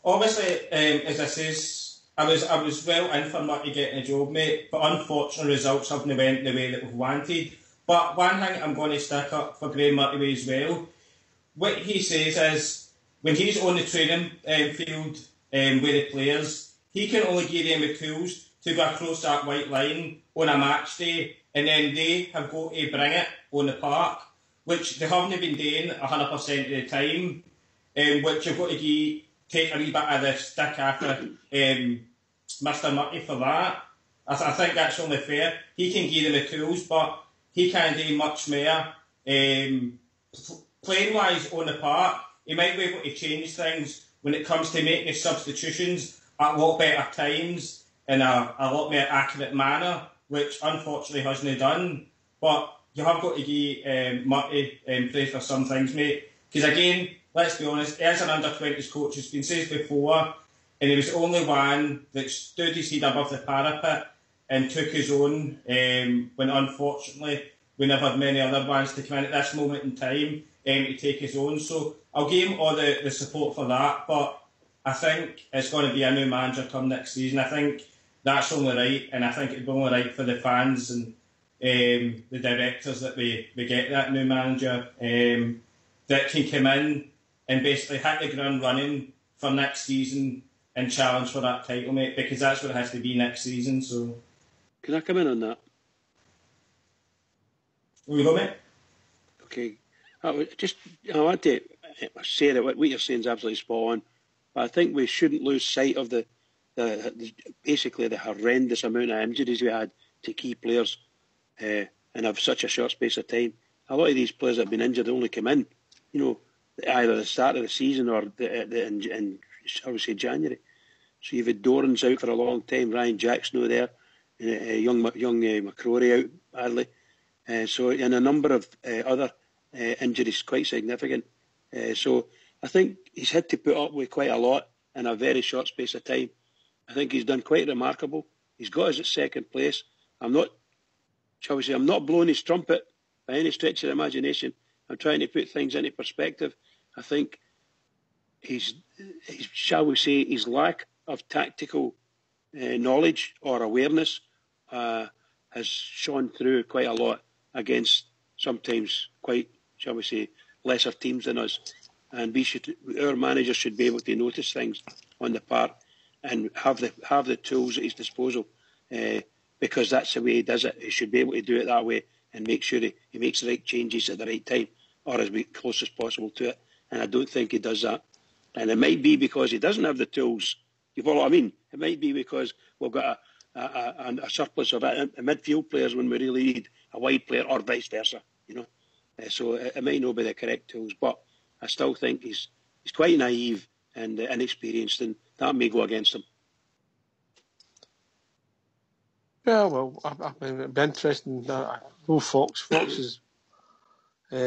obviously, as I says, I was well in for Marty getting a job, mate, but unfortunately results haven't went the way that we've wanted. But one thing I'm going to stick up for Graham Marty as well, what he says is, when he's on the training field with the players, he can only give them the tools to go across that white line on a match day, and then they have got to bring it on the park, which they haven't been doing 100% of the time, which you've got to take a wee bit of the stick after Mr. Murty for that. I think that's only fair. He can give them the tools, but he can't do much more. Playing-wise on the park, he might be able to change things when it comes to making his substitutions at a lot better times in a lot more accurate manner, which unfortunately hasn't done. But you have got to give Murty praise for some things, mate. Because again, let's be honest, as an under-20s coach, it's been said before, and he was the only one that stood his head above the parapet and took his own, when unfortunately we never had many other ones to come in at this moment in time to take his own. So I'll give him all the support for that, but I think it's going to be a new manager come next season. I think that's only right, and I think it'd be only right for the fans and the directors that we get that new manager that can come in and basically hit the ground running for next season and challenge for that title, mate, because that's what it has to be next season. So, can I come in on that? Will you go, mate? Okay. I want to say that what you're saying is absolutely spot on, but I think we shouldn't lose sight of the basically the horrendous amount of injuries we had to key players in such a short space of time. A lot of these players that have been injured only come in, either the start of the season or in I would say January. So you've had Doran's out for a long time, Ryan Jack's no there, young McCrory out badly. So and a number of other injuries quite significant. So I think he's had to put up with quite a lot in a very short space of time. I think he's done quite remarkable. He's got us at second place. I'm not blowing his trumpet by any stretch of the imagination. I'm trying to put things into perspective. I think his lack of tactical knowledge or awareness has shone through quite a lot against sometimes quite, shall we say, lesser teams than us. And our managers should be able to notice things on the park and have the tools at his disposal, because that's the way he does it. He should be able to do it that way and make sure he makes the right changes at the right time, or as close as possible to it. And I don't think he does that. And it might be because he doesn't have the tools. You follow what I mean? It might be because we've got a surplus of midfield players when we really need a wide player, or vice versa. So it might not be the correct tools, but I still think he's quite naive and inexperienced, and that may go against him. Yeah, well, I mean, it'd be interesting. Fox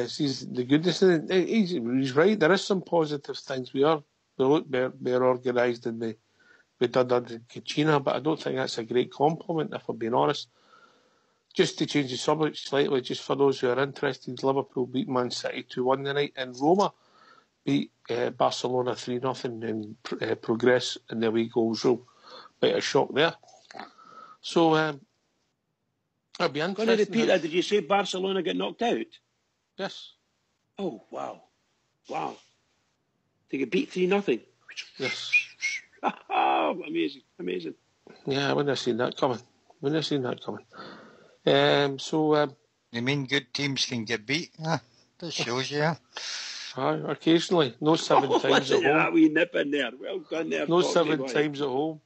sees the goodness in it. He's right. There is some positive things. We look better organised than we did under Kachina, but I don't think that's a great compliment, if I'm being honest. Just to change the subject slightly, just for those who are interested, Liverpool beat Man City 2-1 tonight, and Roma beat Barcelona 3-0 and progress in the away goals rule. Bit of shock there. So, it'll be interesting. Can you repeat that? Did you say Barcelona got knocked out? Yes. Oh, wow. Wow. to get beat 3-0. Yes. Amazing. Yeah, I wouldn't have seen that coming. You mean good teams can get beat? That shows you. Occasionally. No 7 times at home. That wee nip in there. Well done there. No 7 times at home.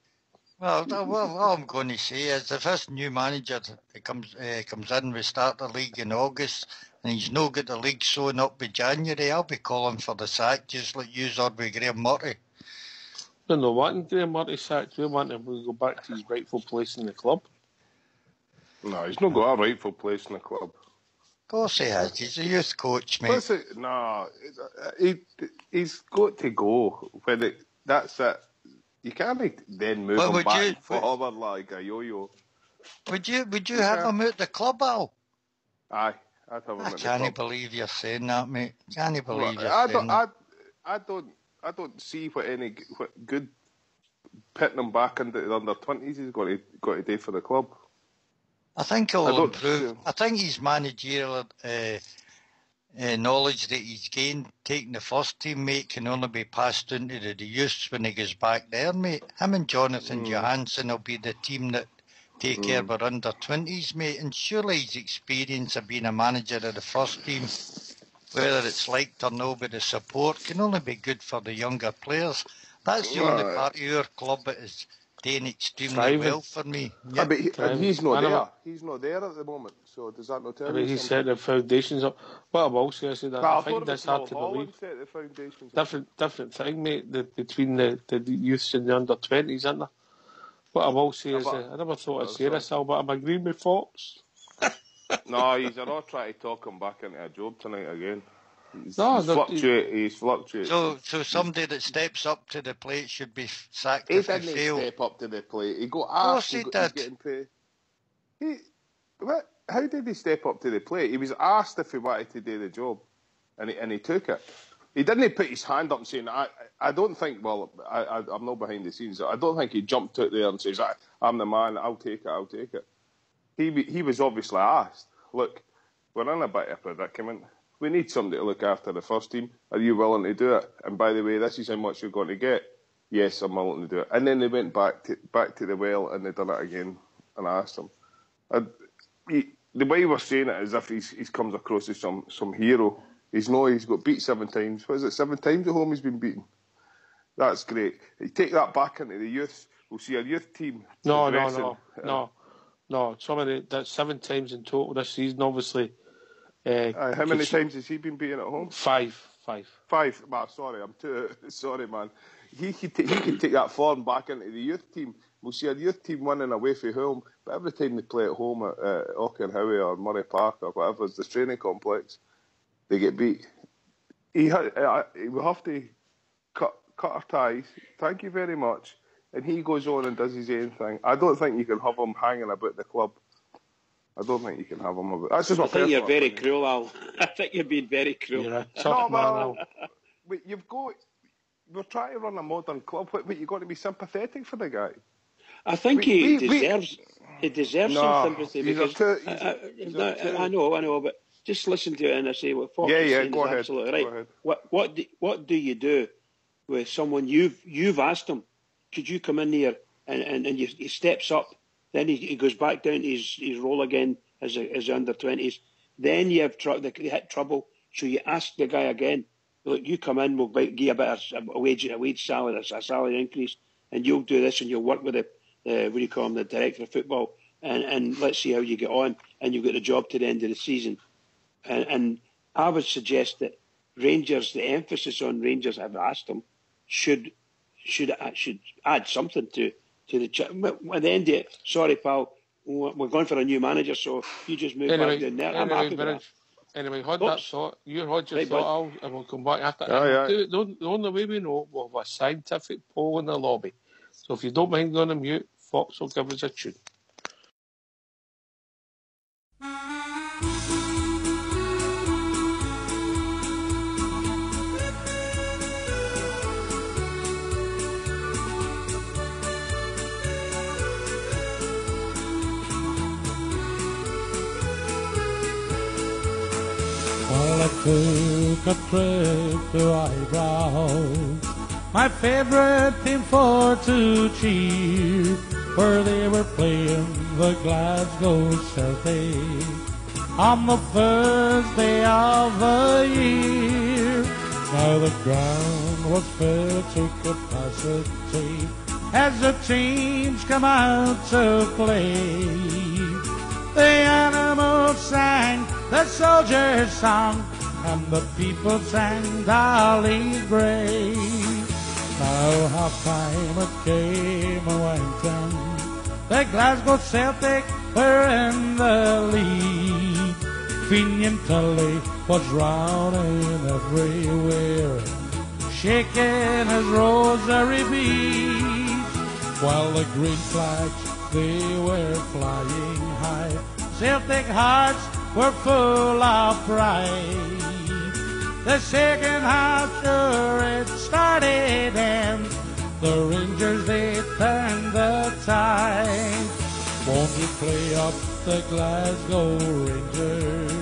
Well, all I'm going to say is if this new manager comes in, we start the league in August, and he's not got the league sewn up by January, I'll be calling for the sack, just like you are with Graham Murray. We're not wanting Graham Murray sacked. We want him to go back to his rightful place in the club. No, he's not got a rightful place in the club. Of course he has. He's a youth coach, mate. Listen, he's got to go. That's it. You can't then move him back and forward like a yo-yo. Would you have him out the club, Al? Aye, I'd have him out the club. I can't believe you're saying that, mate. Can't believe you're saying that. I don't see what good pitting him back into the under-20s he's got to do for the club. I think he'll improve. I think his managerial knowledge that he's gained taking the first team, mate, can only be passed into the youths when he goes back there, mate. Him and Jonathan Johansson will be the team that take care of our under-20s, mate. And surely his experience of being a manager of the first team, whether it's liked or no, but the support can only be good for the younger players. That's the only part of your club that is doing extremely well for me. Yeah, but he's not there. He's not there at the moment. So does that not tell you? He set the foundations up. What I will say is that I think that's hard to believe. Different thing, mate. Between the youths and the under-20s, isn't there? What I will say is I never thought I'd say this, Al, but I'm agreeing with Fox. No, he's not trying to talk him back into a job tonight again. He's fluctuating. So somebody that steps up to the plate should be sacked if they fail. He didn't step up to the plate. He got asked. Of course he did. Getting paid. How did he step up to the plate? He was asked if he wanted to do the job, and he took it. He didn't put his hand up and saying, I don't think, well, I'm not behind the scenes. I don't think he jumped out there and says, I'm the man, I'll take it. He was obviously asked, look, we're in a bit of a predicament. We need somebody to look after the first team. Are you willing to do it? And by the way, this is how much you're going to get. Yes, I'm willing to do it. And then they went back to the well and they done it again and asked him. The way we're saying it is as if he comes across as some hero. He's got beat 7 times. What is it, 7 times at home he's been beaten? That's great. You take that back into the youth. We'll see a youth team. No. That's 7 times in total this season, obviously. How many times has he been beaten at home? 5. 5. Sorry, man. He could take that form back into the youth team. We'll see a youth team winning away from home, but every time they play at home at Auchenhowie or Murray Park or whatever is the training complex, they get beat. He will have to cut our ties. Thank you very much. And he goes on and does his own thing. I don't think you can have him hanging about the club. I don't think you can have him about. That's just I think you're very cruel, Al. I think you're being very cruel. You're a tough man, Al. But we're trying to run a modern club. But you've got to be sympathetic for the guy. I think he deserves some sympathy because I know, but just listen to it and I say what Fox is saying is absolutely right. What do you do with someone you've asked him? Could you come in here and he steps up, then he goes back down to his role again as under-20s. Then you have they hit trouble, so you ask the guy again. Look, you come in, we'll give you a wage salary, a salary increase, and you'll do this and you'll work with the director of football, and let's see how you get on, and you've got a job to the end of the season. And I would suggest that Rangers, the emphasis on Rangers, I've asked them, should add something to the at the end of it. Sorry, pal, we're going for a new manager, so you just move back down there. I'm happy with that. Anyway, hold that thought. You hold your thought, Al, and we'll come back after. The only way we know, we'll have a scientific poll in the lobby. So if you don't mind going on mute, Fox will give us a tune. While I took a trip to Eyebrow, my favourite team for to cheer, where they were playing the Glasgow Celtic on the first day of the year. Now the ground was filled to capacity as the teams come out to play. The animals sang the soldiers' song, and the people sang Dolly Gray. Now half-time it came and went in. The Glasgow Celtic were in the lead. Finian Tully was rounding everywhere, shaking his rosary beads, while the green flags, they were flying high. Celtic hearts were full of pride. The second half, sure, it started and the Rangers, they turned the tide. Won't you play up the Glasgow Rangers?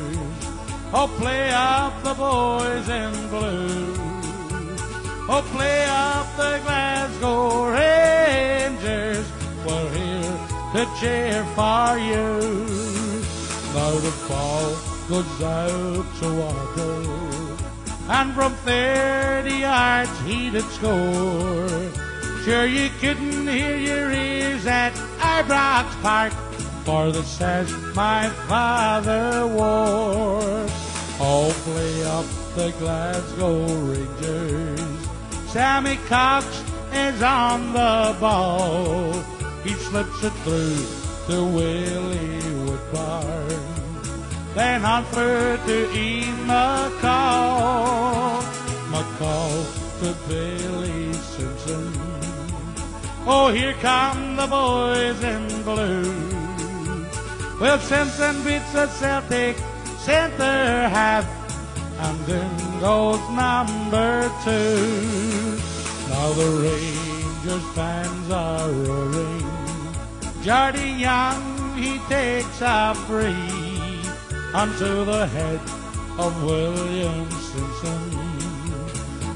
Oh, play up the boys in blue. Oh, play up the Glasgow Rangers. We're here to cheer for you. Now the ball goes out to Walker, and from 30 yards he did score. Sure you couldn't hear your ears at Ibrox Park, for the sash my father wore. Oh, play up the Glasgow Rangers. Sammy Cox is on the ball. He slips it through to Willie Woodbarn, then on through to Ian McCall. McCall to Billy Simpson. Oh, here come the boys in blue. Well, Simpson beats the Celtic centre half, and in goes number 2. Now the Rangers fans are roaring. Geordie Young, he takes a free onto the head of William Simpson,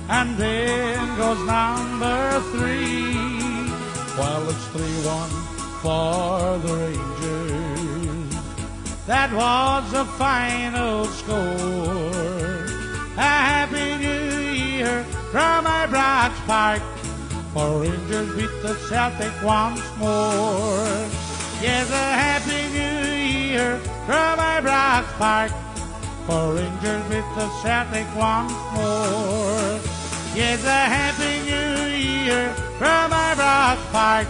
and then goes number 3, while it's 3-1 for the Rangers. That was the final score. A happy new year from Ibrox Park, for Rangers beat the Celtic once more. Yes, a happy new year from Ibrox Park, for Rangers beat the Celtic once more. Yes, a happy new year from Ibrox Park,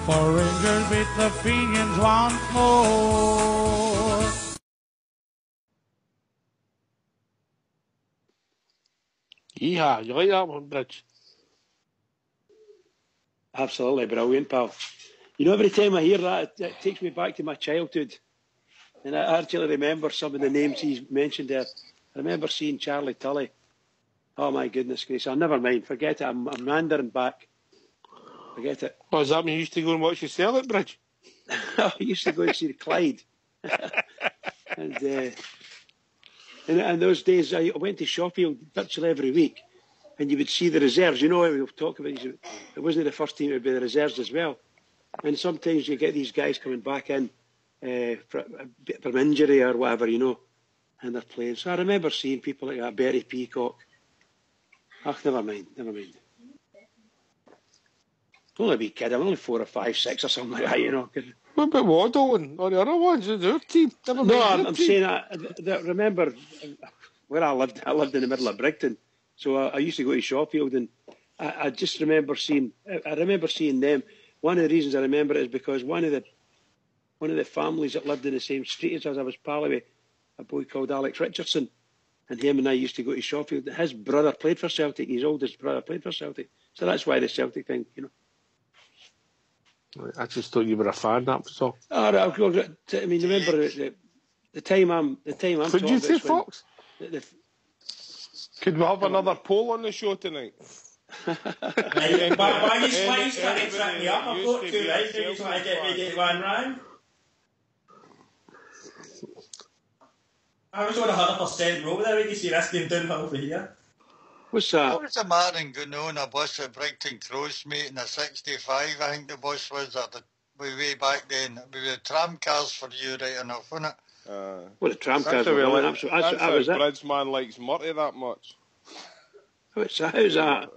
for Rangers beat the Fenians once more. Yeehaw, you like that one, Bridge? Absolutely brilliant, pal. You know, every time I hear that, it takes me back to my childhood. And I actually remember some of the names he's mentioned there. I remember seeing Charlie Tully. Oh, my goodness gracious. Never mind. Forget it. I'm meandering back. Forget it. Oh, does that mean you used to go and watch the Celtic, Bridge? I used to go and see Clyde. And those days, I went to Sheffield virtually every week. And you would see the reserves. You know, we'll talk about these. It wasn't the first team, it would be the reserves as well. And sometimes you get these guys coming back in from injury or whatever, you know, and they're playing. So I remember seeing people like that, Bertie Peacock. Never mind. Only a wee kid, I'm only 4 or 5, 6 or something like that, you know. What about Waddle and all the other ones? Their team? No, I'm saying that remember where I lived in the middle of Brigton. So I used to go to Sheffield, and I just remember seeing them. One of the reasons I remember it is because one of the families that lived in the same street as us, I was pal with a boy called Alex Richardson, and him and I used to go to Sheffield. His brother played for Celtic. His oldest brother played for Celtic. So that's why the Celtic thing, you know. I just thought you were a fan, that was all. I mean, remember the time I'm Could you say, Fox? Could we have another poll on the show tonight? Why are you trying to trip me up? I've got 2 right. Are you trying to get me to get one round? I was on 100% roll there when you see this game downhill for here. What's that? What was the man going on a bus at Brighton Cross, mate, in a 65, I think the bus was, way back then. We were tram cars for you right enough, wasn't it? Well, the tram cars were on. That was it. Bridgeman likes Murty that much. How's that?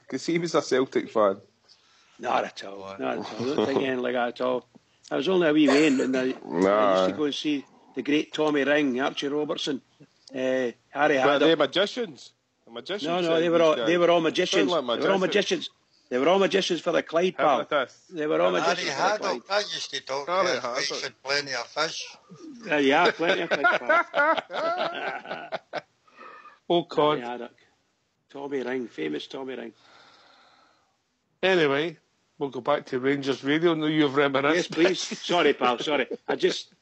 Because he was a Celtic fan. Not at all. I don't think anything like that at all. I was only a wee man, and I used to go and see the great Tommy Ring, Archie Robertson, Harry Haddock. But they're magicians. No, they were all magicians. They were all magicians. They were all magicians for the Clyde, pal. They were all magicians for the Clyde. I used to talk to his wife had plenty of fish. Yeah, plenty of fish, pal. Oh, God. Harry Haddock. Tommy Ring, famous Tommy Ring. Anyway, we'll go back to Rangers Radio. No, you've reminisced. Yes, please. Sorry, pal, sorry.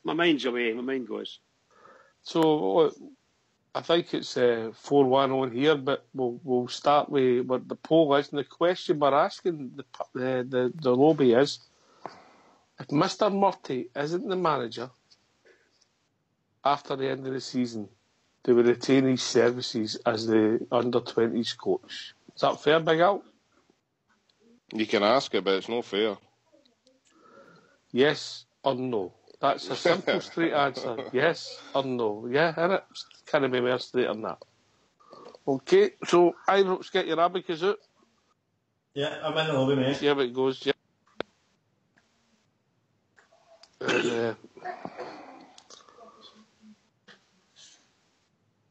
My mind's away. My mind goes. So, I think it's 4-1 on here, but we'll start with what the poll is. And the question we're asking the lobby is, if Mr. Murty isn't the manager after the end of the season, do we retain his services as the under-20s coach? Is that fair, Big Al? You can ask it, but it's not fair. Yes or no? That's a simple, straight answer. Yes or no? Yeah, innit? Can't be more straight than that. Okay, so Ibrox, get your abacus out. Yeah, I'm in the lobby, mate. Yeah, it goes, yeah. And,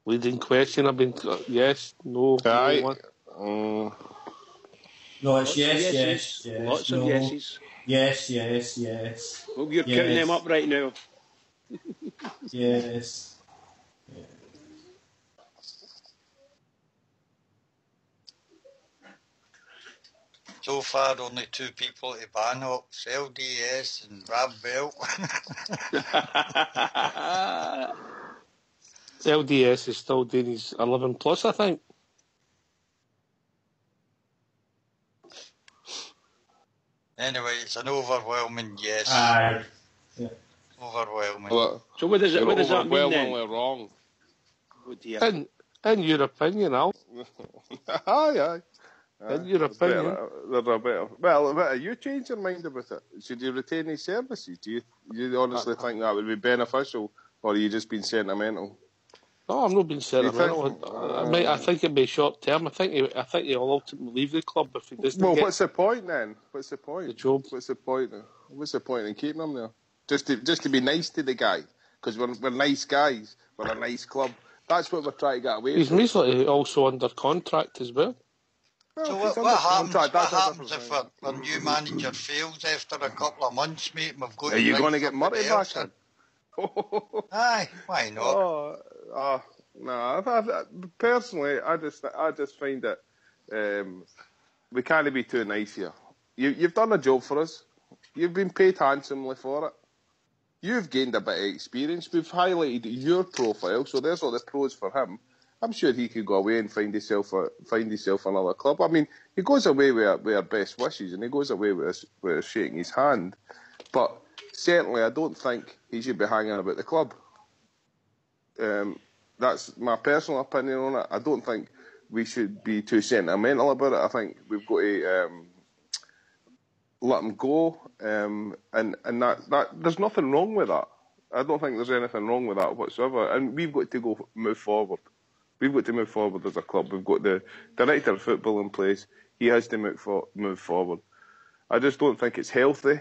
leading question, I've been, yes, no, aye. No, it's yes. Lots of yeses. Yes. Hope you're counting them up right now. Yes. So far, only 2 people to ban up, LDS and Rab Bell. LDS is still doing his 11 plus, I think. Anyway, it's an overwhelming yes. Aye. Yeah. Overwhelming. Well, so what does that mean then? Overwhelmingly wrong. Oh dear. In your opinion, Al. Aye. In your opinion. Well, you change your mind about it. Should you retain his services? Do you honestly think that would be beneficial, or are you just being sentimental? No, I'm not being sentimental. I think it'd be short term. I think he'll ultimately leave the club if he doesn't. Well, what's the point then? What's the point? The job. What's the point? What's the point in keeping him there? Just to be nice to the guy, because we're nice guys. We're a nice club. That's what we're trying to get away. He's basically also under contract as well. So what happens if our new manager fails after a couple of months, mate? We've got. Are you going to get Murray back in? Aye, why not? No. Personally, I just find that we can't be too nice here. You've done a job for us. You've been paid handsomely for it. You've gained a bit of experience. We've highlighted your profile, so there's all the pros for him. I'm sure he could go away and find himself another club. I mean, he goes away with our best wishes, and he goes away with us shaking his hand. But certainly, I don't think he should be hanging about the club. That's my personal opinion on it. I don't think we should be too sentimental about it. I think we've got to let him go, and that there's nothing wrong with that. I don't think there's anything wrong with that whatsoever. And we've got to move forward. We've got to move forward as a club. We've got the director of football in place. He has to move forward. I just don't think it's healthy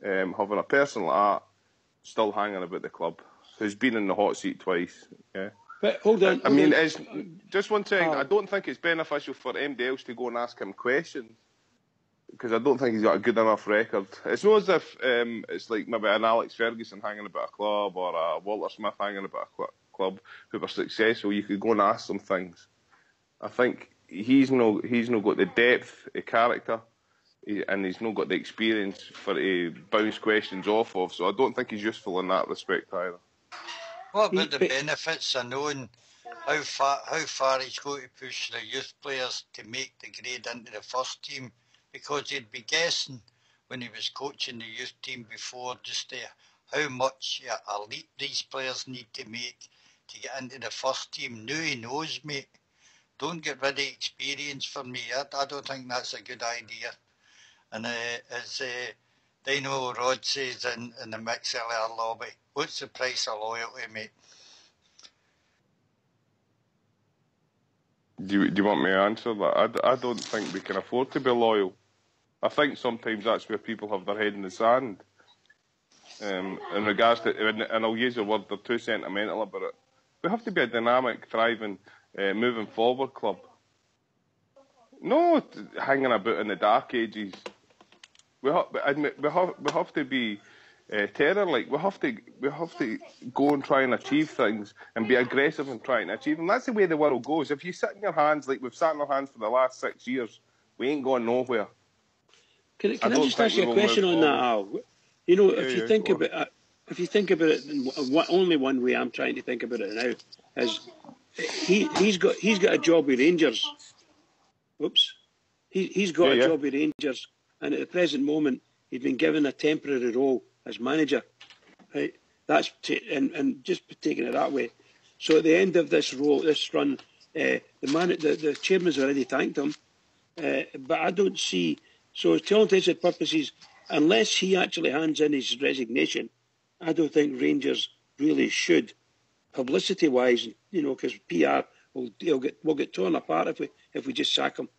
having a person like that still hanging about the club, who's been in the hot seat twice. Yeah. But hold on. It's just one thing. I don't think it's beneficial for anybody else to go and ask him questions, because I don't think he's got a good enough record. It's not as if it's like maybe an Alex Ferguson hanging about a club, or a Walter Smith hanging about a club who were successful. You could go and ask them things. I think he's not got the depth, the character, and he's not got the experience for to bounce questions off of. So I don't think he's useful in that respect either. What about the benefits of knowing how far he's going to push the youth players to make the grade into the first team? Because he'd be guessing when he was coaching the youth team before just how much a leap these players need to make to get into the first team. Now he knows, mate. Don't get rid of experience for me. I don't think that's a good idea. And as Dino Rod says in the MixLR lobby, what's the price of loyalty, mate? Do you want me to answer that? I don't think we can afford to be loyal. I think sometimes that's where people have their head in the sand. In regards to, and I'll use a word, they're too sentimental about it. We have to be a dynamic, thriving, moving forward club. No hanging about in the dark ages. We have to be terror. Like we have to go and try and achieve things and be aggressive in trying to achieve them. That's the way the world goes. If you sit in your hands like we've sat in our hands for the last 6 years, we ain't going nowhere. Can I just ask you a question on that, Al? You know, if you think about it, only one way I'm trying to think about it now is he's got a job with Rangers. Whoops, he's got a job with Rangers, and at the present moment he's been given a temporary role as manager. Right, that's and just taking it that way. So at the end of this run, the chairman's already thanked him, but I don't see. So to all intents and purposes, unless he actually hands in his resignation, I don't think Rangers really should, publicity-wise, you know, because PR will get torn apart if we just sack him.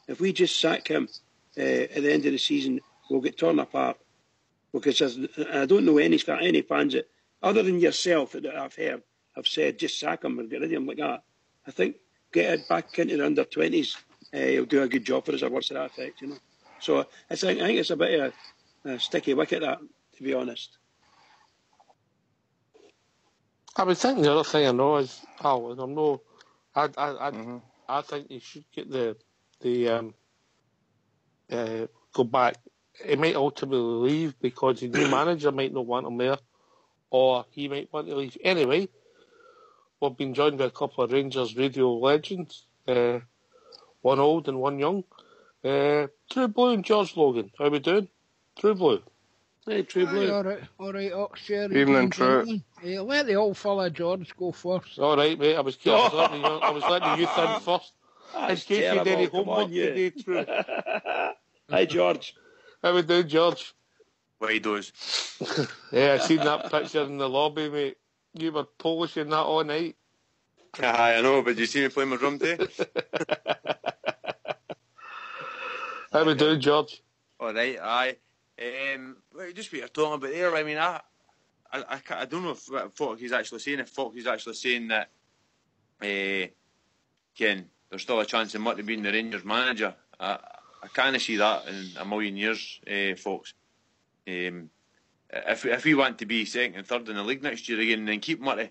If we just sack him at the end of the season, we'll get torn apart. Because I don't know any fans that, other than yourself that I've heard, have said just sack him or get rid of him like that. I think get it back into the under-20s, he'll do a good job for us or words to that effect, you know. So I think it's a bit of a sticky wicket, that, to be honest. I would think the other thing I know is, I think you should get the go back. He might ultimately leave because the new manager might not want him there, or he might want to leave. Anyway, we've been joined by a couple of Rangers radio legends, one old and one young. True Blue and George Logan. How we doing? True Blue. Hey, True Blue. All right, Oxshare. Evening, True. Let the old fella George go first. All right, mate. I was letting the youth in first. In case you had any homework today, True. Hi, George. How we doing, George? What he does. Yeah, I seen that picture in the lobby, mate. You were polishing that all night. Aye, I know, but did you see me playing my drum today? How we doing, George? All right, aye. Just what you're talking about there. I mean, I don't know if Foxy's actually saying. If Foxy's actually saying that, Ken, there's still a chance of Murty being the Rangers manager. I can't see that in a million years, Fox. If we want to be second and third in the league next year again, then keep Murty.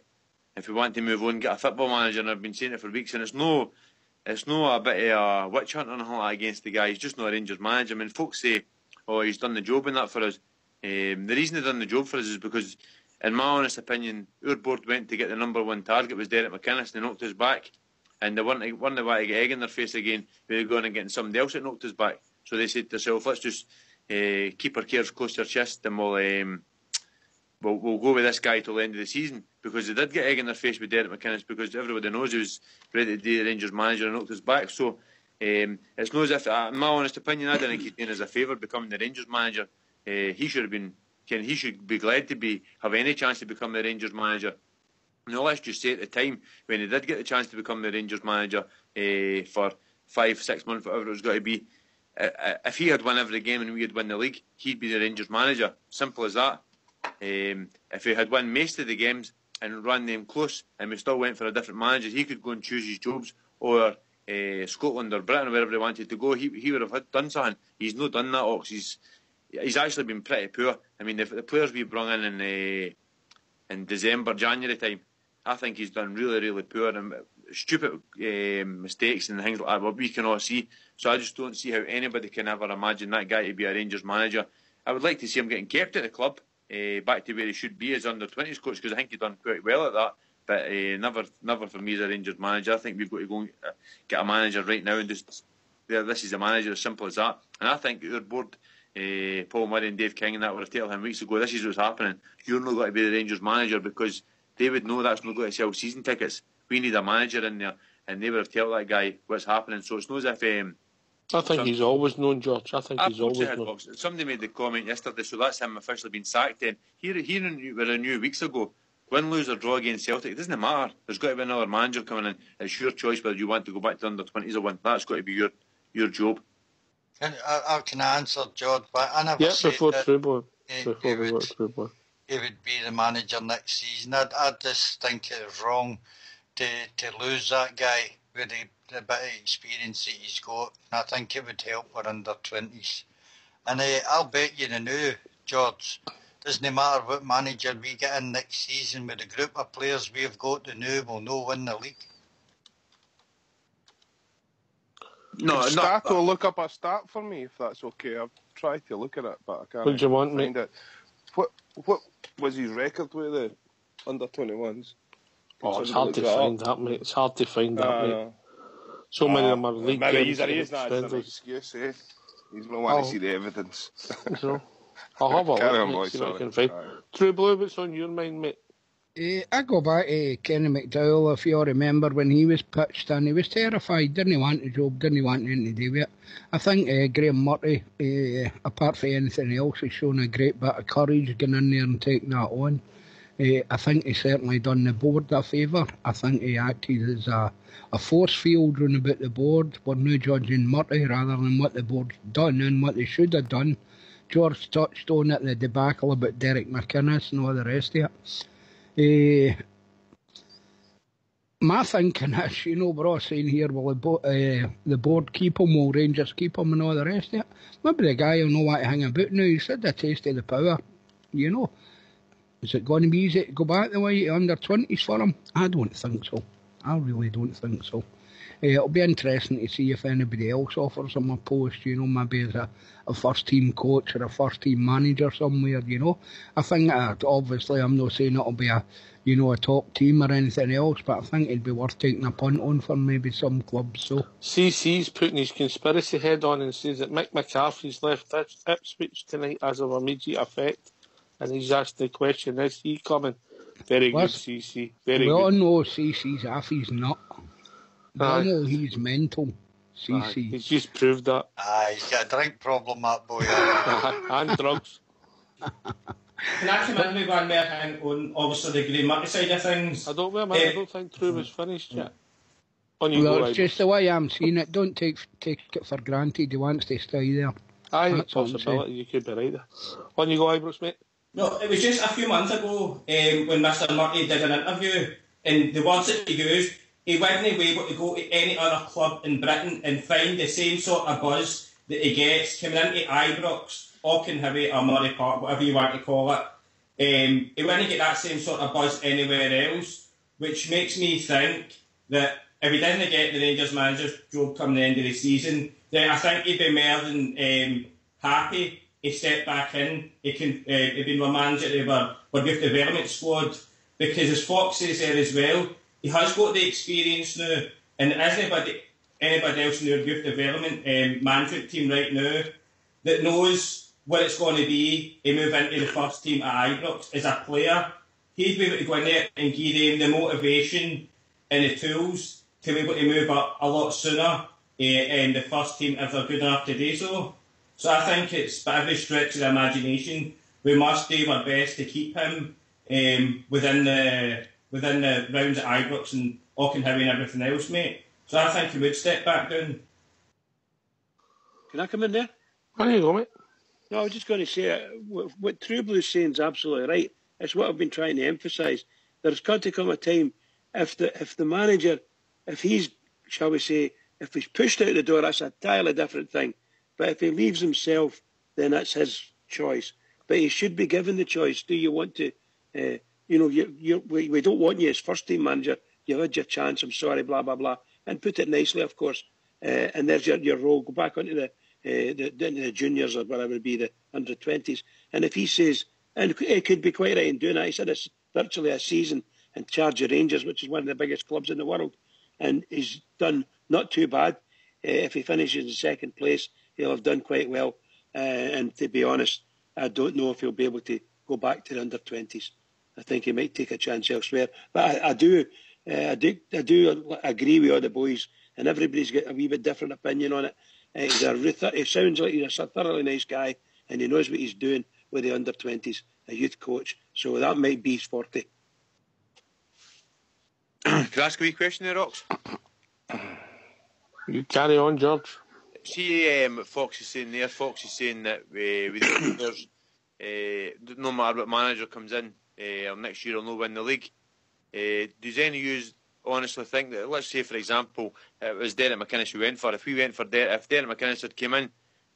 If we want to move on, get a football manager, and I've been saying it for weeks, and it's no a bit of a witch hunt or anything like that against the guy. He's just not a Rangers manager. I mean, folks say, oh, he's done the job in that for us. The reason he's done the job for us is because, in my honest opinion, our board went to get the number one target was Derek McInnes, and they knocked us back. And they weren't to get egg in their face again. We were going and getting somebody else that knocked us back. So they said to themselves, let's just keep our cares close to our chest, and we'll go with this guy till the end of the season, because they did get egg in their face with Derek McInnes, because everybody knows he was ready to be the Rangers manager and knocked us back. So it's not as if, in my honest opinion, I don't think he's doing us a favour becoming the Rangers manager. He should be glad to have any chance to become the Rangers manager. No, let's just say at the time when he did get the chance to become the Rangers manager for 5-6 months, whatever it was going to be, if he had won every game and we had won the league, he'd be the Rangers manager. Simple as that. If he had won most of the games and run them close, and we still went for a different manager, he could go and choose his jobs, or Scotland or Britain or wherever he wanted to go. He would have done something. He's not done that, Ox. He's actually been pretty poor. I mean, the players we brought in December, January time, I think he's done really, really poor and stupid mistakes and things like that, what we can all see. So I just don't see how anybody can ever imagine that guy to be a Rangers manager. I would like to see him getting kept at the club, back to where he should be as under-20s coach, because I think he's done quite well at that. But never for me as a Rangers manager. I think we've got to go and get a manager right now and just, this is a manager, as simple as that. And I think our board, Paul Murray and Dave King and that were telling him weeks ago, this is what's happening. You're not going to be the Rangers manager because they would know that's not going to sell season tickets. We need a manager in there, and they would have told that guy what's happening. So it's not as if... I think he's always known, George. I think he's always known. Somebody made the comment yesterday, so that's him officially been sacked then. Here we were a new weeks ago. Win, lose or draw against Celtic, it doesn't matter. There's got to be another manager coming in. It's your choice whether you want to go back to under-20s or win. That's got to be your job. And I can answer, George, but I never said that he would be the manager next season. I just think it was wrong to lose that guy with the bit of experience that he's got. And I think it would help for under-20s. And I'll bet you the new, George, doesn't matter what manager we get in next season, with the group of players we've got, the new will no win the league. No, Stat will look up a stat for me if that's okay. I've tried to look at it, but I can't. What do you want, mate? What was his record with the under-21s? Oh, it's hard to find that, mate. It's hard to find that, mate. So many of them are league games. Maybe he's not an excuse, eh? He's not want to see the evidence. I'll have a look, see what I can find. True Blue, what's on your mind, mate? I go back to Kenny McDowell, if you all remember, when he was pitched in. He was terrified, didn't want the job, didn't want anything to do with it. I think Graham Murray, apart from anything else, has shown a great bit of courage going in there and taking that on. I think he certainly done the board a favour. I think he acted as a force field round about the board. We're now judging Murray rather than what the board's done and what they should have done. George touched on it, the debacle about Derek McInnes and all the rest of it. My thinking is, we're all saying here, will the board keep him, will Rangers keep him and all the rest of it? Maybe the guy will know what to hang about now. He's had a taste of the power, Is it going to be easy to go back the way under-20s for him? I don't think so. I really don't think so. It'll be interesting to see if anybody else offers him a post, maybe as a first-team coach or a first-team manager somewhere, I think, obviously, I'm not saying it'll be a top team or anything else, but I think it'd be worth taking a punt on for maybe some clubs. So CC's putting his conspiracy head on and says that Mick McCarthy's left Ipswich tonight as of immediate effect, and he's asked the question, is he coming? Very good, CC. Very good. We all know CC's off his nut. We all know he's mental, CC. He's just proved that. He's got a drink problem, that boy. And drugs. Can I come in with one more thing on, obviously, the Graham Murray side of things? I don't think True was finished yet. It's just the way I'm seeing it. Don't take it for granted. He wants to stay there. That's a possibility. You could be right there. On you go, Ibrox, mate. No, it was just a few months ago when Mr. Murray did an interview, and the words that he used, he wasn't able to go to any other club in Britain and find the same sort of buzz that he gets coming into Ibrox, Auchenheavy or Murray Park, whatever you want to call it. He wouldn't get that same sort of buzz anywhere else, which makes me think that if he didn't get the Rangers manager's job come the end of the season, then I think he'd be more than happy. He stepped back in. He'd been a manager of our youth development squad, because as Fox says there as well, he has got the experience now, and there isn't anybody else in our youth development management team right now that knows what it's going to be to move into the first team at Ibrox as a player. He'd be able to go in there and give them the motivation and the tools to be able to move up a lot sooner in the first team if they're good enough to do so. So I think it's by every stretch of the imagination, we must do our best to keep him within the rounds at Ibrox and Auchenheavy and everything else, mate. So I think he would step back down. Can I come in there? There you go, mate. No, I was just going to say, what True Blue's saying is absolutely right. It's what I've been trying to emphasise. There's got to come a time, if the manager, if he's, shall we say, if he's pushed out the door, that's a entirely different thing. But if he leaves himself, then that's his choice. But he should be given the choice. Do you want to, we don't want you as first team manager. You've had your chance, I'm sorry, blah, blah, blah. And put it nicely, of course. And there's your role. Go back onto the juniors or whatever it be, the under-20s. And if he says, and he could be quite right in doing that, he said it's virtually a season in charge of Rangers, which is one of the biggest clubs in the world. And he's done not too bad. If he finishes in second place, he'll have done quite well. And to be honest, I don't know if he'll be able to go back to the under-20s. I think he might take a chance elsewhere. But I do agree with all the boys, and everybody's got a wee bit different opinion on it. He sounds like he's a thoroughly nice guy, and he knows what he's doing with the under-20s, a youth coach. So that might be his forte. Could I ask a wee question there, Rox? You carry on, George. See, Fox is saying there. Fox is saying that with the players, no matter what manager comes in, or next year, will not win the league. Does any of you honestly think that, let's say, for example, it was Derek McInnes we went for. If Derek McInnes had came in,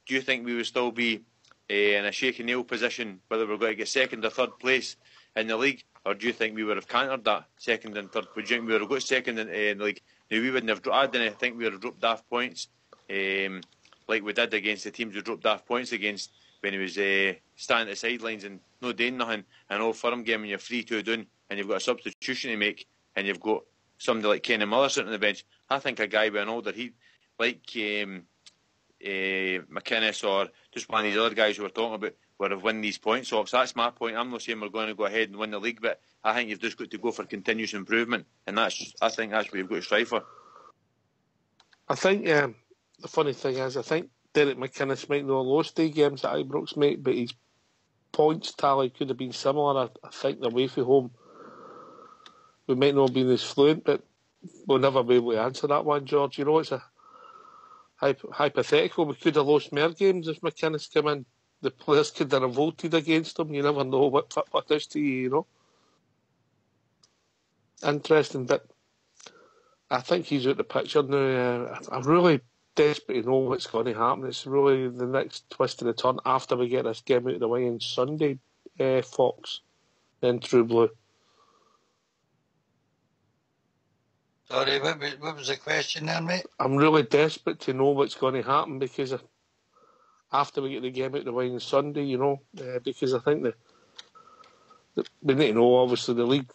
do you think we would still be in a shaky nail position, whether we're going to get second or third place in the league, or do you think we would have countered that second and third? Would you think we would have got second in the league? Now, we wouldn't have. I didn't think we would have dropped daft points like we did against the teams we dropped daft points against when he was standing at the sidelines and not doing nothing, and all firm game and you're 3-2 down and you've got a substitution to make and you've got somebody like Kenny Miller sitting on the bench. I think a guy with an older heat like McInnes or just one of these other guys who we're talking about would have won these points off. So that's my point. I'm not saying we're going to go ahead and win the league, but I think you've just got to go for continuous improvement, and I think that's what you've got to strive for. I think the funny thing is, I think Derek McInnes might not have lost 3 games at Ibrox, mate, but his points tally could have been similar. I think the away from home, we might not have been as fluent, but we'll never be able to answer that one, George. You know, it's a hypothetical. We could have lost more games if McInnes came in. The players could have voted against him. You never know what is to you, you know. Interesting, but I think he's out the picture now. I'm really desperate to know what's going to happen. It's really the next twist of the turn after we get this game out of the way on Sunday, Fox, then True Blue. Sorry, what was the question there, mate? I'm really desperate to know what's going to happen because after we get the game out of the way on Sunday, you know, because I think that we need to know, obviously, the league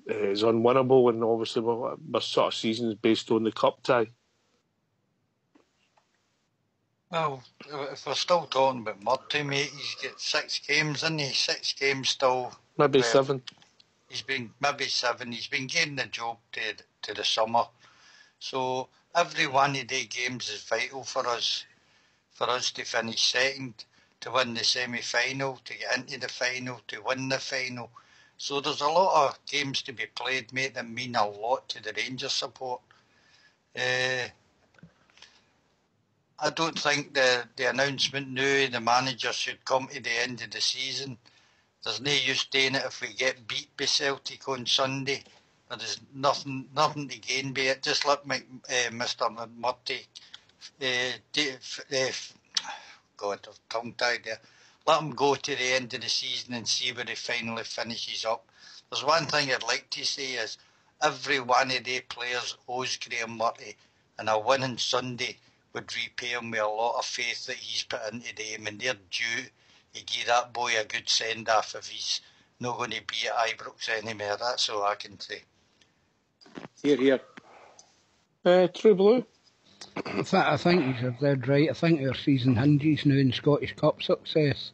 is unwinnable, and obviously our sort of season is based on the cup tie. Well, if we're still talking about Murty, mate, he's got 6 games, isn't he? 6 games still. Maybe 7. He's been, maybe 7. He's been getting the job to the summer. So every one of the games is vital for us to finish second, to win the semi-final, to get into the final, to win the final. So there's a lot of games to be played, mate, that mean a lot to the Rangers support. I don't think the announcement now the manager should come to the end of the season. There's no use doing it if we get beat by Celtic on Sunday. There's nothing to gain by it. Just let Mr. Murty, God, I've tongue-tied there. Let him go to the end of the season and see where he finally finishes up. There's one thing I'd like to say is every one of the players owes Graham Murty, and a win on Sunday would repay him with a lot of faith that he's put into the game, and they're due to give that boy a good send-off if he's not going to be at Ibrox anymore. That's all I can say. Here. True Blue? I think you're dead right. I think our season hinges now in Scottish Cup success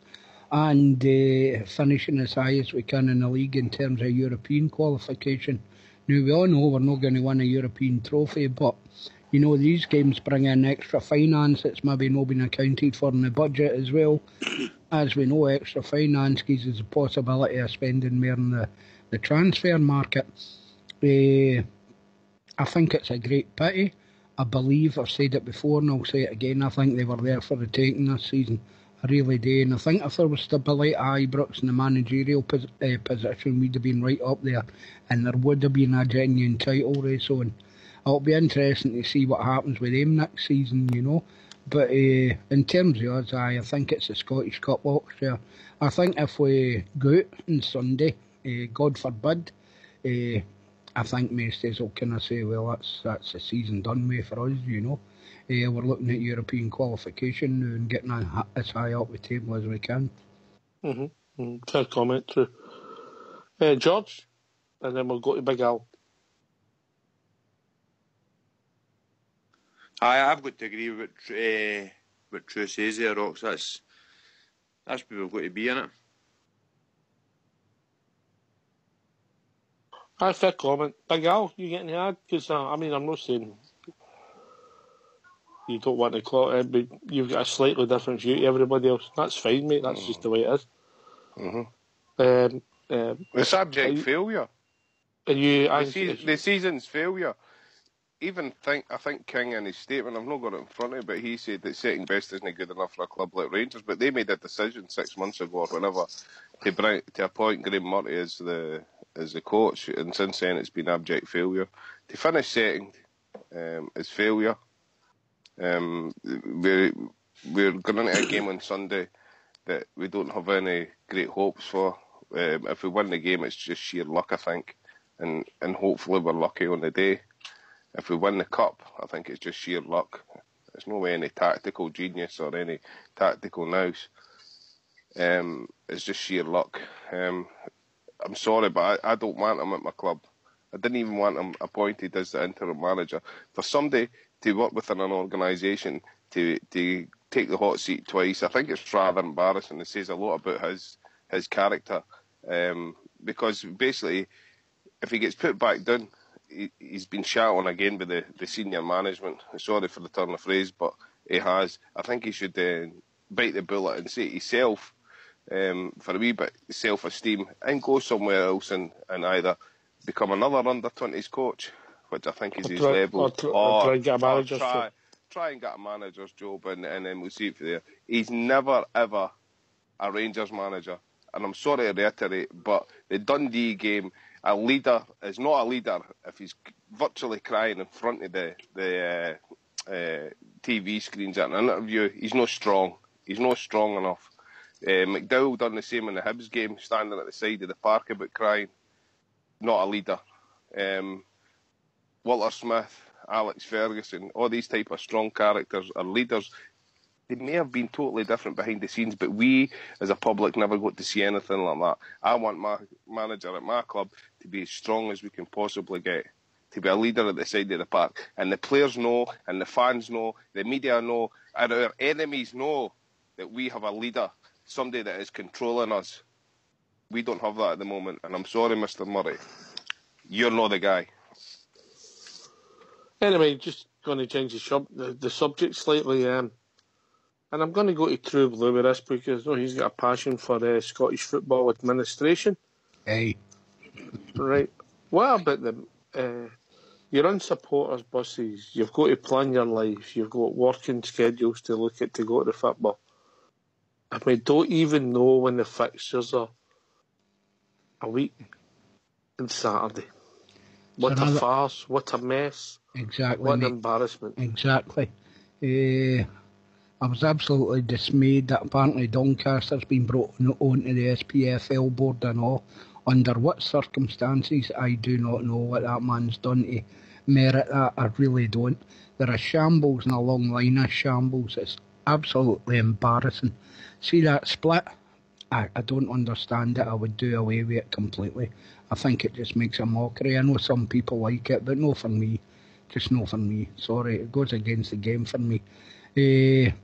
and finishing as high as we can in the league in terms of European qualification. Now, we all know we're not going to win a European trophy, but you know, these games bring in extra finance that's maybe not been accounted for in the budget as well. As we know, extra finance gives us the possibility of spending more in the transfer market. I think it's a great pity. I believe, I've said it before and I'll say it again, I think they were there for the taking this season. I really do. And I think if there was stability at Ibrox in the managerial position, we'd have been right up there. And there would have been a genuine title race on. It'll be interesting to see what happens with them next season, you know. But in terms of us, I think it's the Scottish Cup Oxford. I think if we go out on Sunday, God forbid, I think most will kind of say, well, that's the season done with for us, you know. We're looking at European qualification now and getting as high up the table as we can. Fair comment, true. George, and then we'll go to Big Al. I've got to agree with what True says there, Rox. That's where we've got to be in it. Fair comment. Big Al, you getting the ad? Because, I mean, I'm not saying you don't want to call it, but you've got a slightly different view to everybody else. That's fine, mate. That's just the way it is. It's abject failure. The season's failure. I think King in his statement, I've not got it in front of me, but he said that second best isn't good enough for a club like Rangers. But they made a decision 6 months ago or whenever to appoint Graham Murray as the coach, and since then it's been abject failure. To finish second is failure. We're going into a game on Sunday that we don't have any great hopes for. If we win the game, it's just sheer luck, I think, and hopefully we're lucky on the day. If we win the cup, I think it's just sheer luck. There's no way any tactical genius or any tactical nous. It's just sheer luck. I'm sorry, but I don't want him at my club. I didn't even want him appointed as the interim manager. For somebody to work within an organisation to take the hot seat twice, I think it's rather embarrassing. It says a lot about his character. Because basically, if he gets put back down, he's been shat on again by the senior management. Sorry for the turn of phrase, but he has. I think he should bite the bullet and say to himself, for a wee bit of self-esteem, and go somewhere else and either become another under-20s coach, which I think is his level, or try and get a manager's job, and then we'll see it from there. He's never, ever a Rangers manager. And I'm sorry to reiterate, but the Dundee game, a leader is not a leader if he's virtually crying in front of the TV screens at an interview. He's not strong. He's not strong enough. McDowell done the same in the Hibs game, standing at the side of the park about crying. Not a leader. Walter Smith, Alex Ferguson, all these type of strong characters are leaders. They may have been totally different behind the scenes, but we, as a public, never got to see anything like that. I want my manager at my club to be as strong as we can possibly get, to be a leader at the side of the park. And the players know, and the fans know, the media know, and our enemies know that we have a leader, somebody that is controlling us. We don't have that at the moment, and I'm sorry, Mr. Murray. You're not the guy. Anyway, just going to change the subject slightly. And I'm going to go to True Blue with this because he's got a passion for Scottish football administration. Hey. Right. What about you're on supporters' buses, you've got to plan your life, you've got working schedules to look at to go to the football. And we don't even know when the fixtures are a week and Saturday. What a farce, what a mess. Exactly. What an embarrassment. Exactly. I was absolutely dismayed that apparently Doncaster's been brought onto the SPFL board and all. Under what circumstances, I do not know what that man's done to merit that. I really don't. There are shambles and a long line of shambles. It's absolutely embarrassing. See that split? I don't understand it. I would do away with it completely. I think it just makes a mockery. I know some people like it, but no for me. Just no for me. Sorry, it goes against the game for me. They've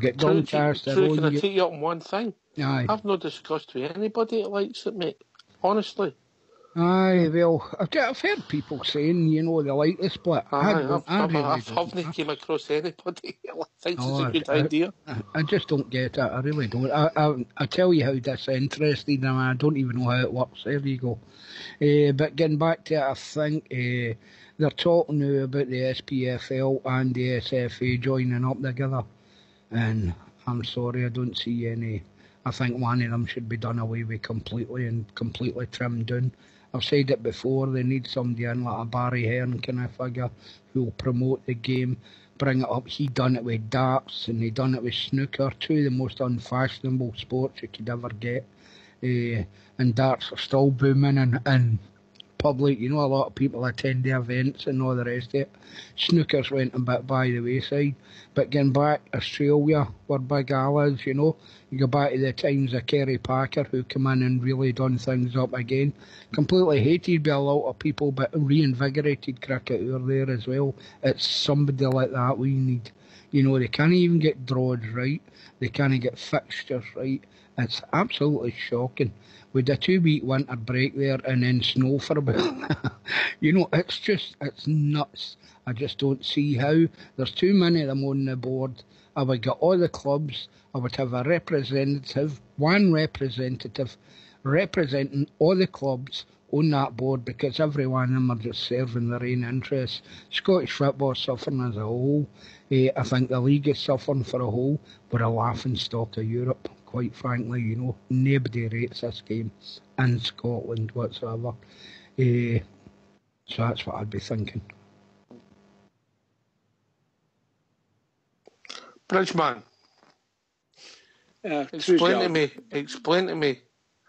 got Doncaster. Can I take you up on one thing? Aye. I've not discussed with anybody that likes it, mate. Honestly. Aye, well, I've heard people saying, they like the split. I haven't came across anybody that thinks it's a good idea. I just don't get it. I really don't. I tell you how disinterested I am. I don't even know how it works. There you go. But getting back to it, I think they're talking now about the SPFL and the SFA joining up together. And I'm sorry, I don't see any. I think one of them should be done away with completely and completely trimmed down. I've said it before, they need somebody in like a Barry Hearn kind of figure who'll promote the game, bring it up. He done it with darts and he done it with snooker, two of the most unfashionable sports you could ever get. And darts are still booming and public, a lot of people attend the events and all the rest of it. Snookers went a bit by the wayside. But getting back, Australia were big allies, You go back to the times of Kerry Packer, who come in and really done things up again. Completely hated by a lot of people, but reinvigorated cricket over there as well. It's somebody like that we need. They can't even get draws right. They can't get fixtures right. It's absolutely shocking. With a 2-week winter break there and then snow for a bit. It's nuts. I just don't see how. There's too many of them on the board. I would get all the clubs. I would have one representative representing all the clubs on that board, because every one of them are just serving their own interests. Scottish football suffering as a whole. I think the league is suffering for a whole. We're a laughing stock of Europe, quite frankly. Nobody rates this game in Scotland whatsoever. So that's what I'd be thinking. Bridgeman, explain to me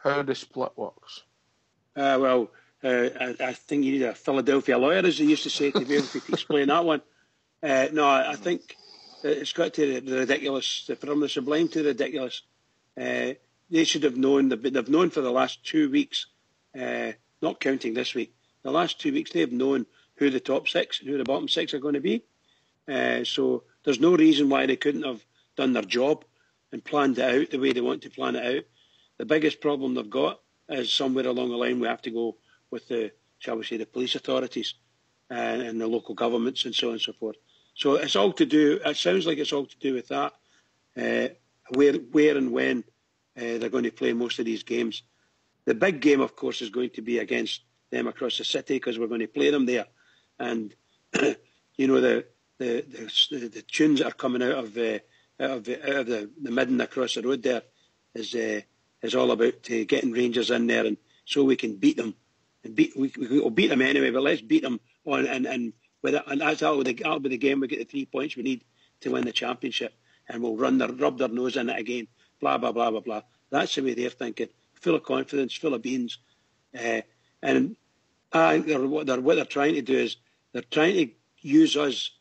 how the split works. I think you need a Philadelphia lawyer, as they used to say, to be able to explain that one. I think it's got to the ridiculous, from the sublime to the ridiculous. They should have known, they've known for the last 2 weeks, not counting this week, the last 2 weeks they've known who the top six and who the bottom six are going to be. So there's no reason why they couldn't have done their job and planned it out the way they want to plan it out. The biggest problem they've got is somewhere along the line we have to go with the police authorities and the local governments and so on and so forth. So it sounds like it's all to do with that, where and when they're going to play most of these games. The big game, of course, is going to be against them across the city, because we're going to play them there. And, the tunes that are coming out of the midden across the road there is all about getting Rangers in there, and so we can beat them. We'll beat them anyway, but let's beat them on and that'll be the game. We get the 3 points we need to win the championship, and we'll rub their nose in it again. Blah blah blah blah blah. That's the way they're thinking. Full of confidence, full of beans, and I think what they're trying to do is they're trying to use us